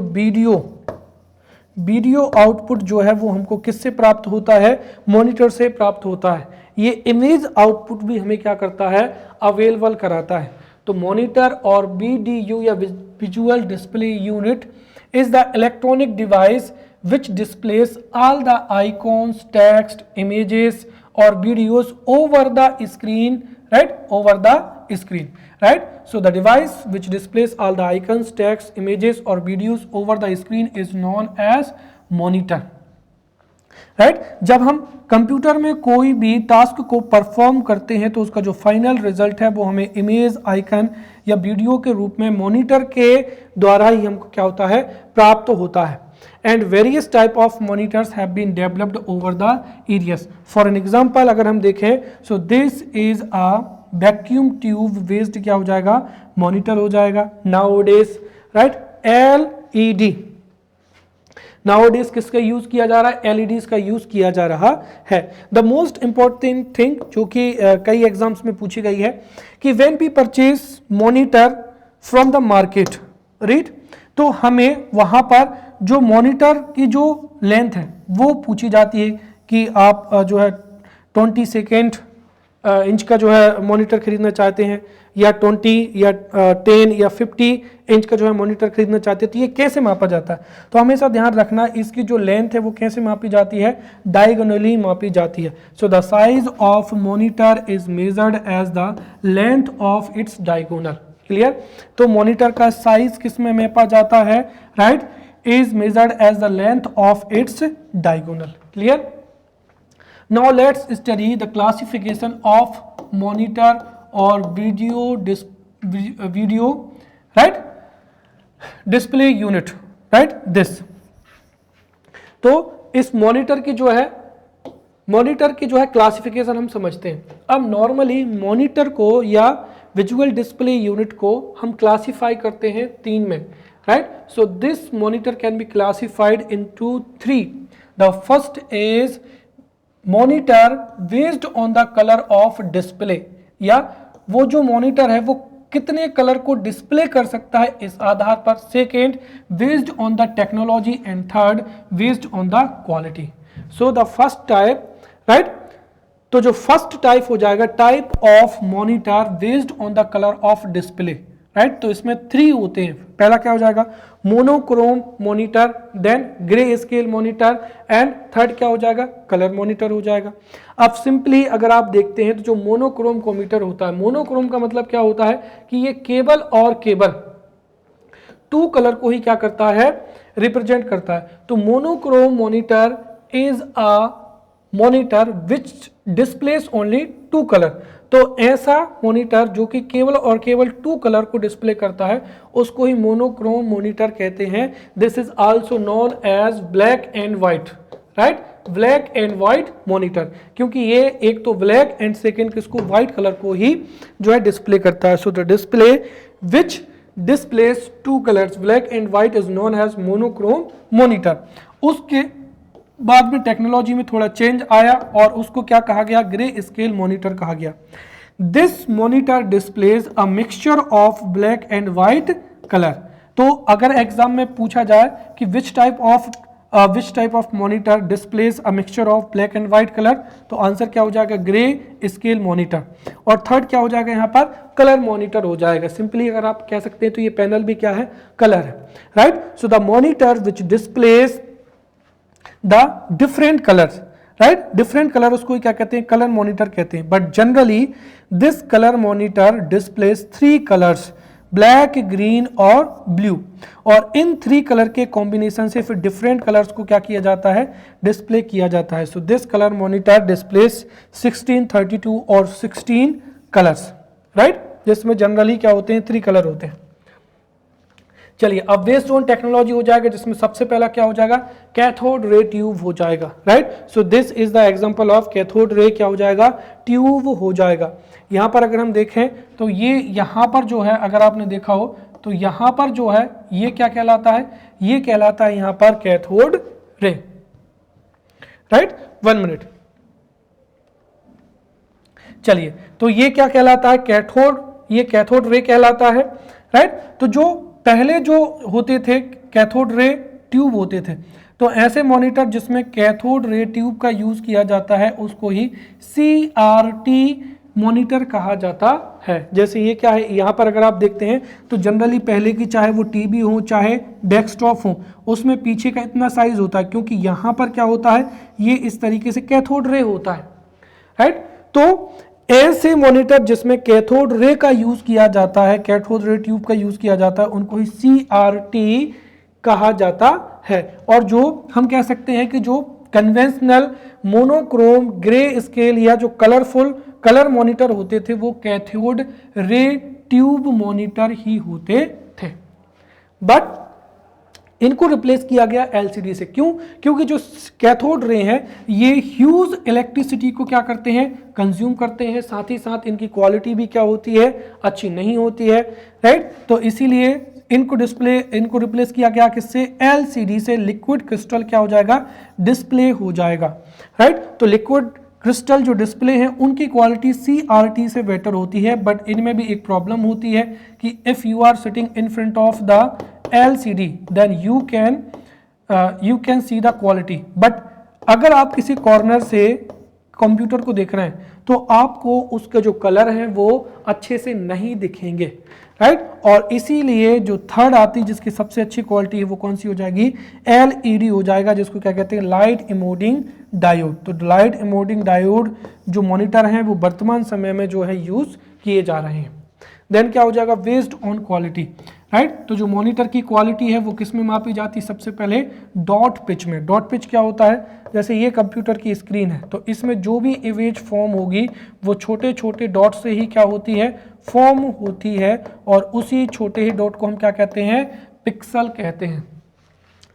वीडियो आउटपुट जो है वो हमको किससे प्राप्त होता है, मॉनिटर से प्राप्त होता है। ये इमेज आउटपुट भी हमें क्या करता है, अवेलेबल कराता है। तो मॉनिटर और VDU या visual display unit is the electronic device which displays all the icons, text, images or videos over the screen, right, over the screen, right. So the device which displays all the icons, text, images or videos over the screen is known as monitor, right. जब हम computer में कोई भी task को perform करते हैं तो उसका जो फाइनल रिजल्ट है वो हमें इमेज, आइकन या वीडियो के रूप में मॉनिटर के द्वारा ही हमको क्या होता है, प्राप्त होता है। And various type of monitors have been developed over the years. For an example अगर हम देखें, so this is a vacuum tube based क्या हो जाएगा, मॉनिटर हो जाएगा। नाउअडेज, राइट, LED नाउअडेज किसका यूज किया जा रहा है, LEDs का यूज किया जा रहा है। द मोस्ट इंपॉर्टेंट थिंग जो कि कई एग्जाम्स में पूछी गई है कि when we purchase monitor from the market, read, तो हमें वहां पर जो मॉनिटर की जो लेंथ है वो पूछी जाती है कि आप जो है 22 इंच का जो है मॉनिटर खरीदना चाहते हैं या 20 या 10 या 50 इंच का जो है मॉनिटर खरीदना चाहते हैं, तो ये कैसे मापा जाता है। तो हमेशा ध्यान रखना इसकी जो लेंथ है वो कैसे मापी जाती है, डायगोनली मापी जाती है। So the size of monitor is measured as the length of its diagonal, clear. तो मॉनिटर का साइज किस में मापा जाता है, right, is measured as the length of its diagonal, clear. Now let's study the classification of monitor or video, right, display unit, right, this। तो इस monitor की जो है क्लासिफिकेशन हम समझते हैं। अब नॉर्मली मॉनिटर को या विजुअल डिस्प्ले यूनिट को हम क्लासिफाई करते हैं 3 में, right. So this monitor can be classified into 3। The first is monitor based on the colour of display, या वो जो मॉनिटर है वो कितने कलर को डिस्प्ले कर सकता है इस आधार पर। Second, based on the technology, and third, based on the quality. So the first type, right, तो जो फर्स्ट टाइप हो जाएगा type of monitor based on the colour of display, right. तो इसमें 3 होते हैं। पहला क्या हो जाएगा, monochrome monitor, then grey scale monitor, and third क्या हो जाएगा, कलर मॉनिटर हो जाएगा। अब सिंपली अगर आप देखते हैं तो जो मोनोक्रोम मॉनिटर होता है, मोनोक्रोम का मतलब क्या होता है कि ये केबल और केबल 2 कलर को ही क्या करता है, रिप्रेजेंट करता है। तो monochrome monitor is a monitor which displace only 2 colour. तो ऐसा मॉनिटर जो कि केवल और केवल 2 कलर को डिस्प्ले करता है उसको ही मोनोक्रोम मॉनिटर कहते हैं। This is also known as black and white, right, black and white monitor, क्योंकि ये एक तो ब्लैक एंड सेकेंड किसको, व्हाइट कलर को ही जो है डिस्प्ले करता है। So the display which displays 2 colours black and white is known as monochrome monitor. उसके बाद में टेक्नोलॉजी में थोड़ा चेंज आया और उसको क्या कहा गया, ग्रे स्केल मॉनिटर कहा गया। This monitor displays a mixture of black and white colour. तो अगर एग्जाम में पूछा जाए कि which type of monitor displays a mixture of black and white colour, तो आंसर क्या हो जाएगा, ग्रे स्केल मॉनिटर। और थर्ड क्या हो जाएगा यहाँ पर, कलर मॉनिटर हो जाएगा। सिंपली अगर आप कह सकते हैं तो ये पैनल भी क्या है, कलर है, right. So the monitor which displays the different colours, right, different colour उसको क्या कहते हैं, कलर मॉनिटर कहते हैं। But generally this colour monitor displace 3 colours, black, green और ब्लू, और इन 3 कलर के कॉम्बिनेशन से फिर डिफरेंट कलर्स को क्या किया जाता है, डिस्प्ले किया जाता है। So this colour monitor displace 16, 32 और 16 कलर्स, राइट, जिसमें जनरली क्या होते हैं, 3 कलर होते हैं। चलिए अब बेस्ड ऑन टेक्नोलॉजी हो जाएगा, जिसमें सबसे पहला क्या हो जाएगा, कैथोड रे ट्यूब हो जाएगा, right. So this is the example of cathode ray, क्या हो जाएगा, ट्यूब हो जाएगा। यहां पर अगर हम देखें तो ये यहां पर जो है, अगर आपने देखा हो तो यहां पर जो है ये क्या कहलाता है, ये कहलाता है यहां पर कैथोड रे, राइट। 1 मिनट, चलिए, तो ये क्या कहलाता है, कैथोड, ये कैथोड रे कहलाता है, राइट। तो जो पहले जो होते थे कैथोड रे ट्यूब होते थे, तो ऐसे मॉनिटर जिसमें कैथोड रे ट्यूब का यूज किया जाता है उसको ही CRT मॉनिटर कहा जाता है। जैसे ये क्या है, यहाँ पर अगर आप देखते हैं तो जनरली पहले की चाहे वो टीवी हो चाहे डेस्कटॉप हो, उसमें पीछे का इतना साइज होता है, क्योंकि यहाँ पर क्या होता है, ये इस तरीके से कैथोड रे होता है, राइट। तो ऐसे मॉनिटर जिसमें कैथोड रे का यूज किया जाता है, कैथोड रे ट्यूब का यूज किया जाता है, उनको ही CRT कहा जाता है। और जो हम कह सकते हैं कि जो कन्वेंशनल मोनोक्रोम ग्रे स्केल या जो कलरफुल कलर मॉनिटर होते थे वो कैथोड रे ट्यूब मॉनिटर ही होते थे, बट इनको रिप्लेस किया गया LCD से। क्यों? क्योंकि जो कैथोड रे हैं ये ह्यूज इलेक्ट्रिसिटी को क्या करते हैं, कंज्यूम करते हैं, साथ ही साथ इनकी क्वालिटी भी क्या होती है, अच्छी नहीं होती है, राइट। तो इसीलिए इनको रिप्लेस किया गया किससे, LCD से। लिक्विड क्रिस्टल क्या हो जाएगा, डिस्प्ले हो जाएगा, राइट। तो लिक्विड क्रिस्टल जो डिस्प्ले हैं उनकी क्वालिटी CRT से बेटर होती है, बट इनमें भी एक प्रॉब्लम होती है कि if you are sitting in front of the LCD then you can see the quality. But अगर आप किसी कॉर्नर से कंप्यूटर को देख रहे हैं तो आपको उसके जो कलर हैं वो अच्छे से नहीं दिखेंगे, राइट। और इसीलिए जो थर्ड आती है जिसकी सबसे अच्छी क्वालिटी है वो कौन सी हो जाएगी, LED हो जाएगा, जिसको क्या कहते हैं, लाइट इमोडिंग डायोड। तो लाइट इमोडिंग डायोड जो मॉनिटर हैं वो वर्तमान समय में जो है यूज किए जा रहे हैं। देन क्या हो जाएगा, बेस्ड ऑन क्वालिटी, राइट। तो जो मॉनिटर की क्वालिटी है वो किस में मापी जाती है, सबसे पहले डॉट पिच में। डॉट पिच क्या होता है, जैसे ये कंप्यूटर की स्क्रीन है तो इसमें जो भी इमेज फॉर्म होगी वो छोटे छोटे डॉट से ही क्या होती है, फॉर्म होती है, और उसी छोटे ही डॉट को हम क्या कहते हैं, पिक्सल कहते हैं।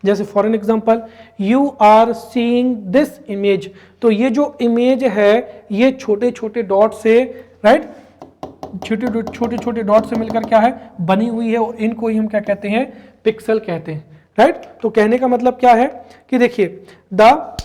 जैसे for an example, you are seeing this image, तो ये जो इमेज है ये छोटे छोटे डॉट से, राइट, छोटे छोटे डॉट से मिलकर क्या है, बनी हुई है, और इनको ही हम क्या कहते हैं, पिक्सल कहते हैं, राइट। तो कहने का मतलब क्या है कि देखिए, द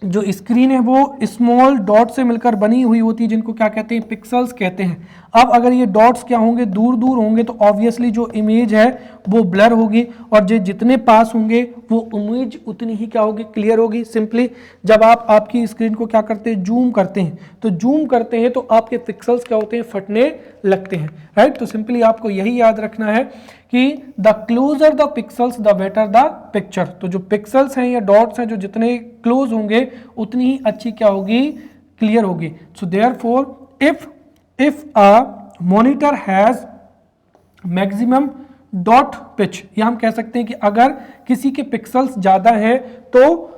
जो स्क्रीन है वो स्मॉल डॉट से मिलकर बनी हुई होती है, जिनको क्या कहते हैं, पिक्सल्स कहते हैं। अब अगर ये डॉट्स क्या होंगे, दूर दूर होंगे, तो ऑब्वियसली जो इमेज है वो ब्लर होगी, और जो जितने पास होंगे वो इमेज उतनी ही क्या होगी, क्लियर होगी। सिंपली जब आप आपकी स्क्रीन को क्या करते हैं, जूम करते हैं, तो जूम करते हैं तो आपके पिक्सल्स क्या होते हैं, फटने लगते हैं, राइट। तो सिंपली आपको यही याद रखना है कि the closer the pixels the better the picture. तो जो पिक्सल्स हैं या डॉट्स हैं, जो जितने क्लोज होंगे उतनी ही अच्छी क्या होगी, क्लियर होगी। So therefore if a monitor has maximum dot pitch, या हम कह सकते हैं कि अगर किसी के पिक्सल्स ज्यादा हैं तो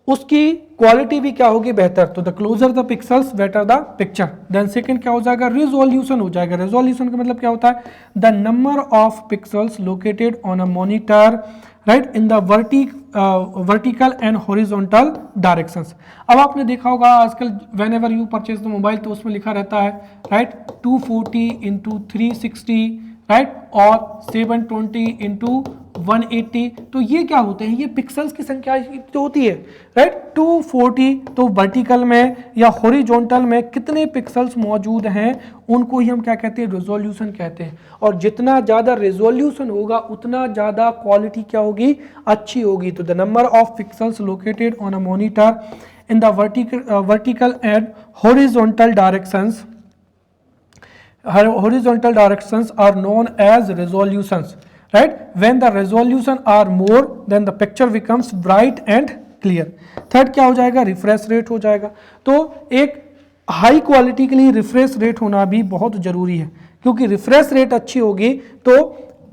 उसकी क्वालिटी भी क्या होगी, बेहतर। तो the closer the pixels better the picture. Then second क्या हो जाएगा, रिजोल्यूशन हो जाएगा। रिजोल्यूशन का मतलब क्या होता है, the number of pixels located on a monitor, right, in the vertical and horizontal directions. अब आपने देखा होगा आजकल when ever you purchase the mobile, तो उसमें लिखा रहता है, राइट, 240 इंटू 360, राइट, और 720 इंटू 180। तो ये क्या होते हैं, ये पिक्सल्स की संख्या तो होती है, राइट। 240 तो वर्टिकल में या हॉरिजॉन्टल में कितने पिक्सल्स मौजूद हैं, उनको ही हम क्या कहते हैं, रेजोल्यूशन कहते हैं। और जितना ज़्यादा रेजोल्यूशन होगा उतना ज़्यादा क्वालिटी क्या होगी, अच्छी होगी। तो the number of pixels located on a monitor in the vertical and horizontal directions, horizontal directions are known as resolutions, right. When the resolution are more, then the picture becomes bright and clear. Third क्या हो जाएगा, refresh rate हो जाएगा। तो एक high quality के लिए refresh rate होना भी बहुत जरूरी है, क्योंकि रिफ्रेश रेट अच्छी होगी तो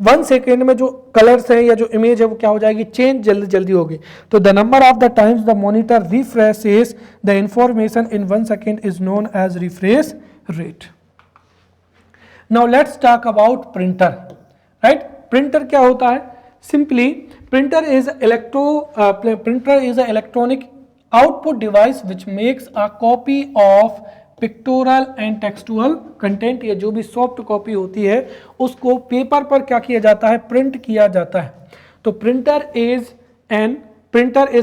1 सेकेंड में जो कलर्स है या जो इमेज है वो क्या हो जाएगी, चेंज जल्दी जल्दी होगी। तो the number of the times the monitor refreshes the information in 1 second is known as refresh rate. Now let's talk about printer, right? Printer क्या होता है? Simply, printer is an electronic output device which makes a copy of pictorial and textual content। ये जो भी soft copy होती है उसको paper पर क्या किया जाता है, प्रिंट किया जाता है। तो printer is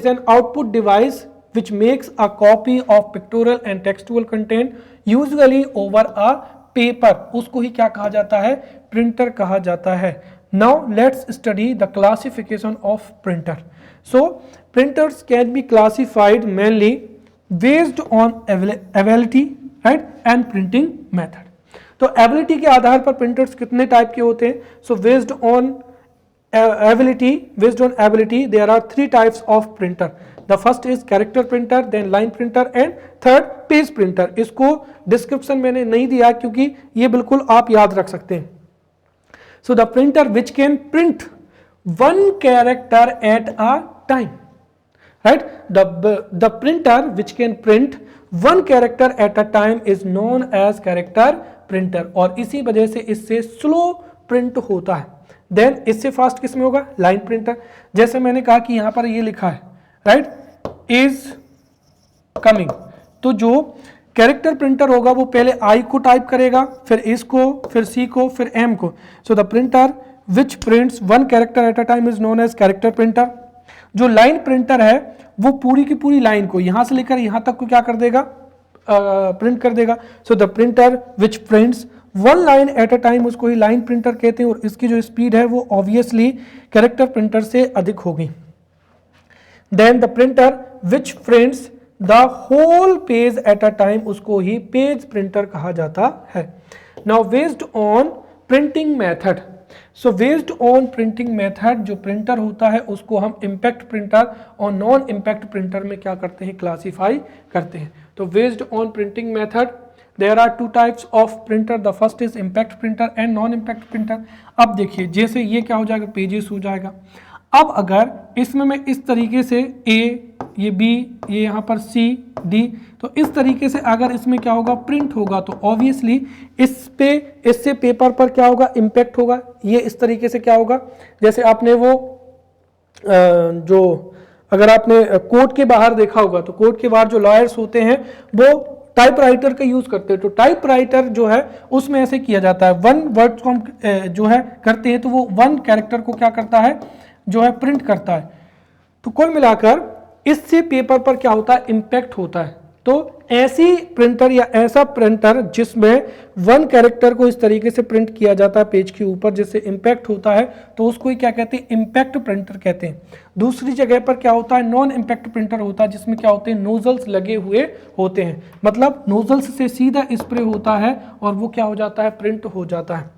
an output device which makes a copy of pictorial and textual content usually over a paper, उसको ही क्या कहा जाता है, प्रिंटर कहा जाता है। Now let's study the classification of printer. So printers can be classified mainly based on ability, right, and printing method. तो ability के आधार पर प्रिंटर्स कितने टाइप के होते हैं। So based on ability there are 3 types of printer. The first is character printer, then line printer and third page printer। इसको description मैंने नहीं दिया क्योंकि ये बिल्कुल आप याद रख सकते हैं। So the printer which can print 1 character at a time, right? The printer which can print 1 character at a time is known as character printer। और इसी वजह से इससे स्लो प्रिंट होता है। देन इससे फास्ट किसमें होगा, लाइन प्रिंटर। जैसे मैंने कहा कि यहां पर ये लिखा है, राइट, इज कमिंग, तो जो कैरेक्टर प्रिंटर होगा वो पहले आई को टाइप करेगा, फिर इस को, फिर सी को, फिर एम को। So the printer which prints 1 character at a time is known as character printer. जो लाइन प्रिंटर है वो पूरी की पूरी लाइन को यहां से लेकर यहां तक को क्या कर देगा, प्रिंट कर देगा। सो the printer which prints 1 line at a time, उसको ही लाइन प्रिंटर कहते हैं। और इसकी जो स्पीड है वो ऑब्वियसली कैरेक्टर प्रिंटर से अधिक होगी। Then the printer which prints the whole page at a time, उसको ही पेज प्रिंटर कहा जाता है। Now based on printing method, so based on printing method जो प्रिंटर होता है उसको हम इम्पैक्ट प्रिंटर और नॉन इम्पैक्ट प्रिंटर में क्या करते हैं, क्लासीफाई करते हैं। तो based on printing method there are 2 types of printer, the first is impact printer and non impact printer। अब देखिए जैसे ये क्या हो जाएगा, पेजेस हो जाएगा। अब अगर इसमें मैं इस तरीके से ए, ये बी, ये यहाँ पर सी, डी, तो इस तरीके से अगर इसमें क्या होगा, प्रिंट होगा, तो ऑब्वियसली इससे पेपर पर क्या होगा, इम्पैक्ट होगा। ये इस तरीके से क्या होगा, जैसे आपने वो जो अगर आपने कोर्ट के बाहर देखा होगा तो कोर्ट के बाहर जो लॉयर्स होते हैं वो टाइपराइटर का यूज करते हैं। तो टाइपराइटर जो है उसमें ऐसे किया जाता है, 1 वर्ड को हम जो है करते हैं तो वो 1 कैरेक्टर को क्या करता है, जो है प्रिंट करता है। तो कुल मिलाकर इससे पेपर पर क्या होता है, इम्पैक्ट होता है। तो ऐसी प्रिंटर या ऐसा प्रिंटर जिसमें वन कैरेक्टर को इस तरीके से प्रिंट किया जाता है पेज के ऊपर जिससे इम्पैक्ट होता है, तो उसको ही क्या कहते हैं, इम्पैक्ट प्रिंटर कहते हैं। दूसरी जगह पर क्या होता है, नॉन इम्पैक्ट प्रिंटर होता है जिसमें क्या होते हैं, नोजल्स लगे हुए होते हैं, मतलब नोजल्स से सीधा स्प्रे होता है और वो क्या हो जाता है, प्रिंट हो जाता है।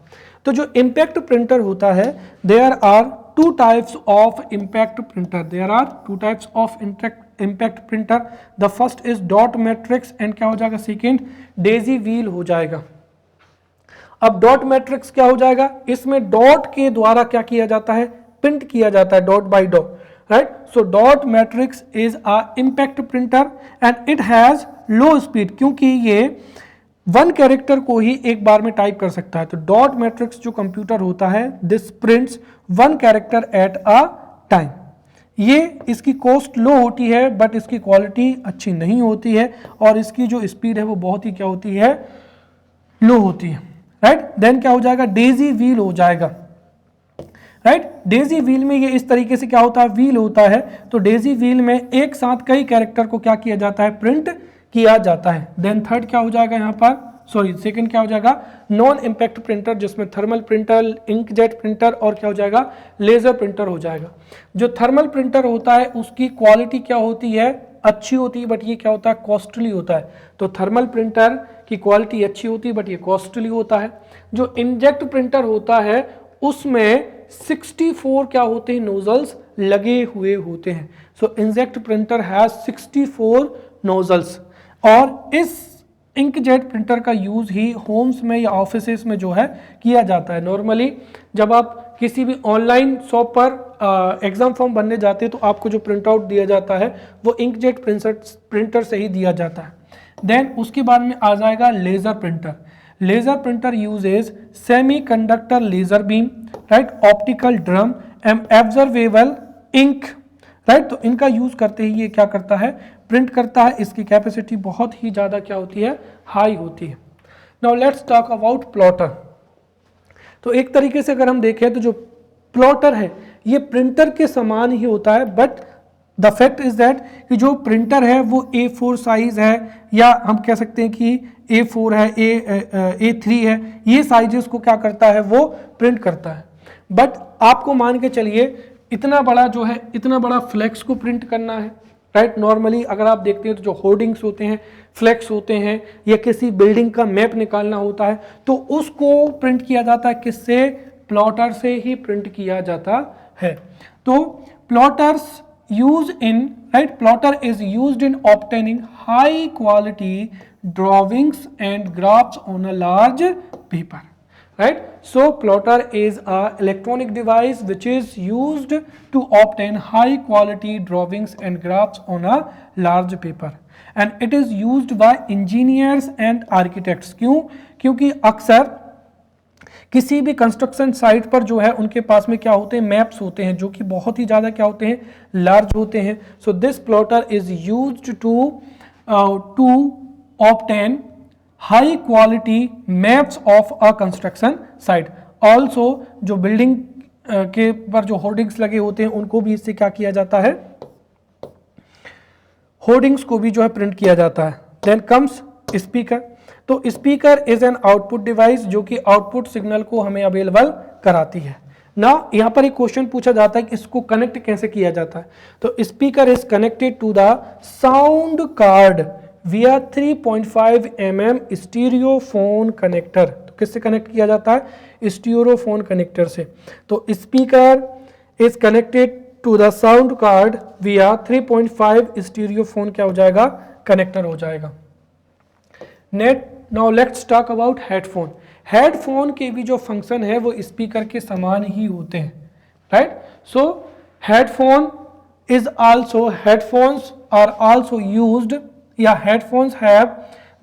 तो जो इम्पैक्ट प्रिंटर होता है, there are two types of impact printer, there are two types of impact printer. The first is dot matrix and क्या हो जाएगा, सेकेंड डेजी व्हील हो जाएगा। अब डॉट मैट्रिक्स क्या हो जाएगा, इसमें डॉट के द्वारा क्या किया जाता है, प्रिंट किया जाता है, dot by dot, right. So dot matrix is a impact printer and it has low speed, क्योंकि ये वन कैरेक्टर को ही एक बार में टाइप कर सकता है। तो डॉट मैट्रिक्स जो कंप्यूटर होता है, this prints one character at a time. ये इसकी कॉस्ट लो होती है बट इसकी क्वालिटी अच्छी नहीं होती है और इसकी जो स्पीड है वो बहुत ही क्या होती है, लो होती है, राइट। देन क्या हो जाएगा, डेजी व्हील हो जाएगा, राइट। डेजी व्हील में ये इस तरीके से क्या होता है, व्हील होता है। तो डेजी व्हील में एक साथ कई कैरेक्टर को क्या किया जाता है, प्रिंट किया जाता है। देन थर्ड क्या हो जाएगा यहाँ पर, सॉरी सेकंड क्या हो जाएगा, नॉन इम्पैक्ट प्रिंटर, जिसमें थर्मल प्रिंटर, इंकजेट प्रिंटर और क्या हो जाएगा, लेजर प्रिंटर हो जाएगा। जो थर्मल प्रिंटर होता है उसकी क्वालिटी क्या होती है, अच्छी होती है, बट ये क्या होता है, कॉस्टली होता है। तो थर्मल प्रिंटर की क्वालिटी अच्छी होती है बट ये कॉस्टली होता है। जो इंजेक्ट प्रिंटर होता है उसमें 64 क्या होते हैं, नोजल्स लगे हुए होते हैं। सो इंजेक्ट प्रिंटर हैज 64 नोजल्स। और इस इंकजेट प्रिंटर का यूज़ ही होम्स में या ऑफिसेस में जो है किया जाता है। नॉर्मली जब आप किसी भी ऑनलाइन शॉप पर एग्जाम फॉर्म भरने जाते हैं तो आपको जो प्रिंट आउट दिया जाता है वो इंकजेट प्रिंटर से ही दिया जाता है। देन उसके बाद में आ जाएगा laser printer. Laser printer uses semi conductor laser beam, right, optical drum and absorbable ink, right. तो इनका यूज करते ही ये क्या करता है, प्रिंट करता है। इसकी कैपेसिटी बहुत ही ज़्यादा क्या होती है, हाई होती है। Now let's talk about plotter. तो एक तरीके से अगर हम देखें तो जो प्लॉटर है ये प्रिंटर के समान ही होता है, but the fact is that कि जो प्रिंटर है वो A4 साइज है, या हम कह सकते हैं कि A4 है, A3 है, ये साइजेस को क्या करता है, वो प्रिंट करता है। बट आपको मान के चलिए इतना बड़ा जो है, इतना बड़ा फ्लेक्स को प्रिंट करना है, राइट। नॉर्मली अगर आप देखते हैं तो जो होर्डिंग्स होते हैं, फ्लेक्स होते हैं, या किसी बिल्डिंग का मैप निकालना होता है तो उसको प्रिंट किया जाता है किससे, प्लॉटर से ही प्रिंट किया जाता है। तो plotters use in, right, plotter is used in obtaining high quality drawings and graphs on a large paper, right? So plotter is a electronic device which is used to obtain high quality drawings and graphs on a large paper and it is used by engineers and architects। क्यों? क्योंकि अक्सर किसी भी construction site पर जो है उनके पास में क्या होते हैं, मैप्स होते हैं जो कि बहुत ही ज़्यादा क्या होते हैं, लार्ज होते हैं। So this plotter is used to obtain high quality maps of a construction site. Also जो बिल्डिंग के पर जो होर्डिंग्स लगे होते हैं उनको भी इससे क्या किया जाता है, होर्डिंग्स को भी जो है प्रिंट किया जाता है। Then comes speaker. तो speaker is an output device जो कि आउटपुट सिग्नल को हमें अवेलेबल कराती है ना। यहाँ पर एक क्वेश्चन पूछा जाता है कि इसको कनेक्ट कैसे किया जाता है। तो speaker is connected to the sound card via 3.5 mm stereophone connector. तो किससे कनेक्ट किया जाता है, स्टीरियोफोन कनेक्टर से। तो speaker is connected to the sound card via 3.5 stereophone क्या हो जाएगा, कनेक्टर हो जाएगा। Now let's talk about headphone. Headphone के भी जो फंक्शन है वो स्पीकर के समान ही होते हैं, right. So headphone is also, headphones are also used, या headphones have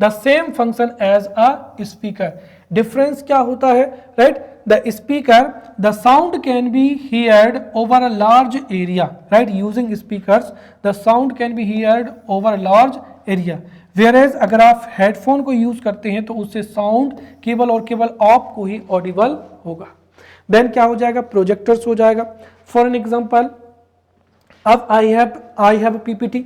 the same function as a speaker. Difference क्या होता है, right. The speaker, the sound can be heard over a large area, right. Using speakers the sound can be heard over a large area, whereas अगर आप headphone को use करते हैं तो उससे साउंड केवल और केवल आपको ही ऑडिबल होगा। देन क्या हो जाएगा, प्रोजेक्टर्स हो जाएगा। फॉर एन एग्जांपल अब आई हैव पीपीटी,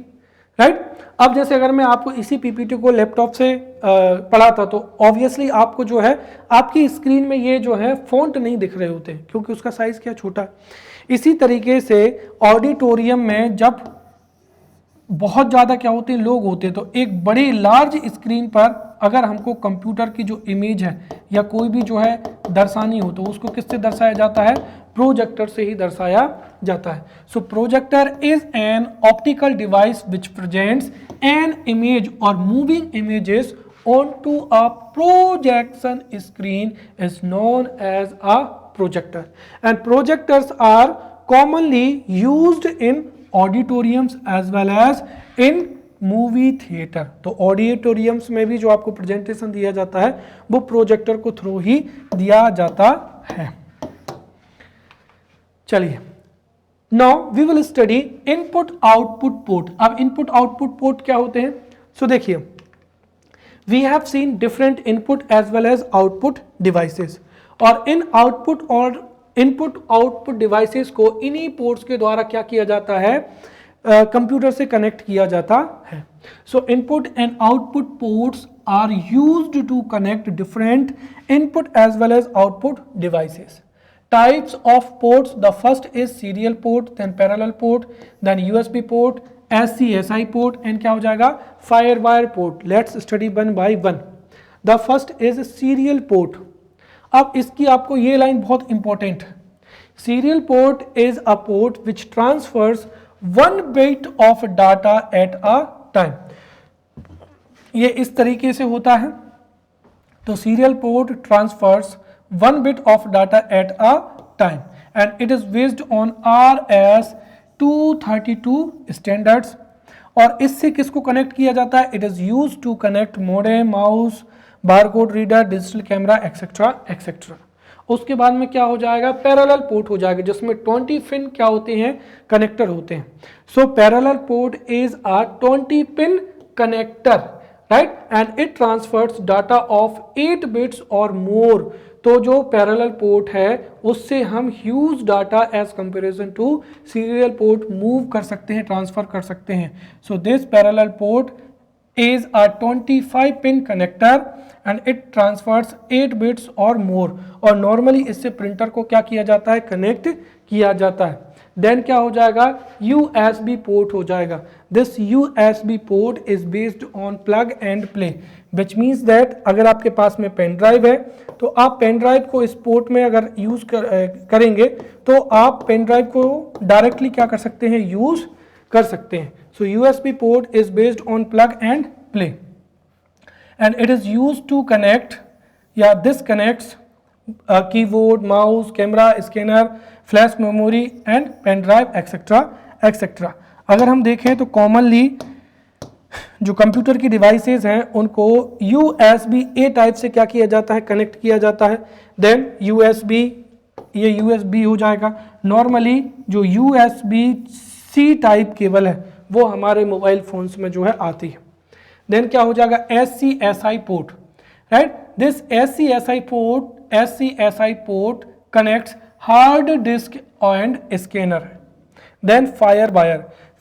राइट। अब जैसे अगर मैं आपको इसी पीपीटी को लैपटॉप से पढ़ाता तो ऑब्वियसली आपको जो है आपकी स्क्रीन में ये जो है फॉन्ट नहीं दिख रहे होते क्योंकि उसका साइज क्या छोटा है। इसी तरीके से ऑडिटोरियम में जब बहुत ज़्यादा क्या होते हैं लोग होते हैं तो एक बड़ी लार्ज स्क्रीन पर अगर हमको कंप्यूटर की जो इमेज है या कोई भी जो है दर्शानी हो तो उसको किससे दर्शाया जाता है, प्रोजेक्टर से ही दर्शाया जाता है। So projector is an optical device which presents an image और moving images onto a projection screen is known as a projector, and projectors are commonly used in auditoriums as well as in movie theatre. तो auditoriums में भी जो आपको presentation दिया जाता है वो प्रोजेक्टर को थ्रू ही दिया जाता है। चलिए, now we will study input output port. अब इनपुट आउटपुट पोर्ट क्या होते हैं? सो देखिए, we have seen different input as well as output devices, और इन आउटपुट और इनपुट आउटपुट डिवाइसेस को इन्हीं पोर्ट्स के द्वारा क्या किया जाता है, कंप्यूटर से कनेक्ट किया जाता है। So input and output ports are used to connect different input as well as output devices. Types of ports, the first is serial port, then parallel port, then USB port, SCSI port, and क्या हो जाएगा, firewire port. Let's study one by one. The first is serial port. अब इसकी आपको ये line बहुत important है। Serial port is a port which transfers one bit of data at a time. ये इस तरीके से होता है। तो serial port transfers one bit of data at a time and it is based on RS-232 standards। और इससे किसको कनेक्ट किया जाता है? It is used to connect modem, mouse, barcode reader, digital camera, etc. etc. उसके बाद में क्या हो जाएगा, पैरेलल पोर्ट हो जाएगा जिसमें 20 पिन क्या होते हैं, कनेक्टर होते हैं। So parallel port is a 20 pin connector, right, and it transfers data of 8 bits और मोर। तो जो पैरेलल पोर्ट है उससे हम huge data as comparison to serial port move कर सकते हैं, ट्रांसफर कर सकते हैं। So this parallel port is a 25 pin connector and it transfers 8 bits or more, और नॉर्मली इससे प्रिंटर को क्या किया जाता है, कनेक्ट किया जाता है। देन क्या हो जाएगा, USB पोर्ट हो जाएगा। This USB port is based on plug and play, which means that अगर आपके पास में पेन ड्राइव है तो आप पेन ड्राइव को इस पोर्ट में अगर यूज करेंगे तो आप पेन ड्राइव को डायरेक्टली क्या कर सकते हैं, यूज कर सकते हैं। So USB port is based on plug and play and it is used to connect, this connects keyboard, mouse, camera, scanner, flash memory and pen drive etc. etc. अगर हम देखें तो कॉमनली जो कंप्यूटर की devices हैं उनको USB A type से क्या किया जाता है, कनेक्ट किया जाता है। देन USB, ये USB हो जाएगा। नॉर्मली जो USB C टाइप केबल है वो हमारे मोबाइल फोन्स में जो है आती है। देन क्या हो जाएगा, SCSI port, right. This SCSI port connects hard disk and scanner. Then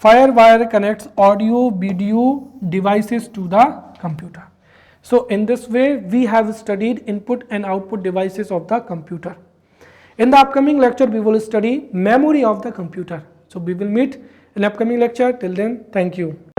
firewire connects audio video devices to the computer. So in this way we have studied input and output devices of the computer. In the upcoming lecture, we will study memory of the computer. So we will meet in upcoming lecture. Till then, thank you.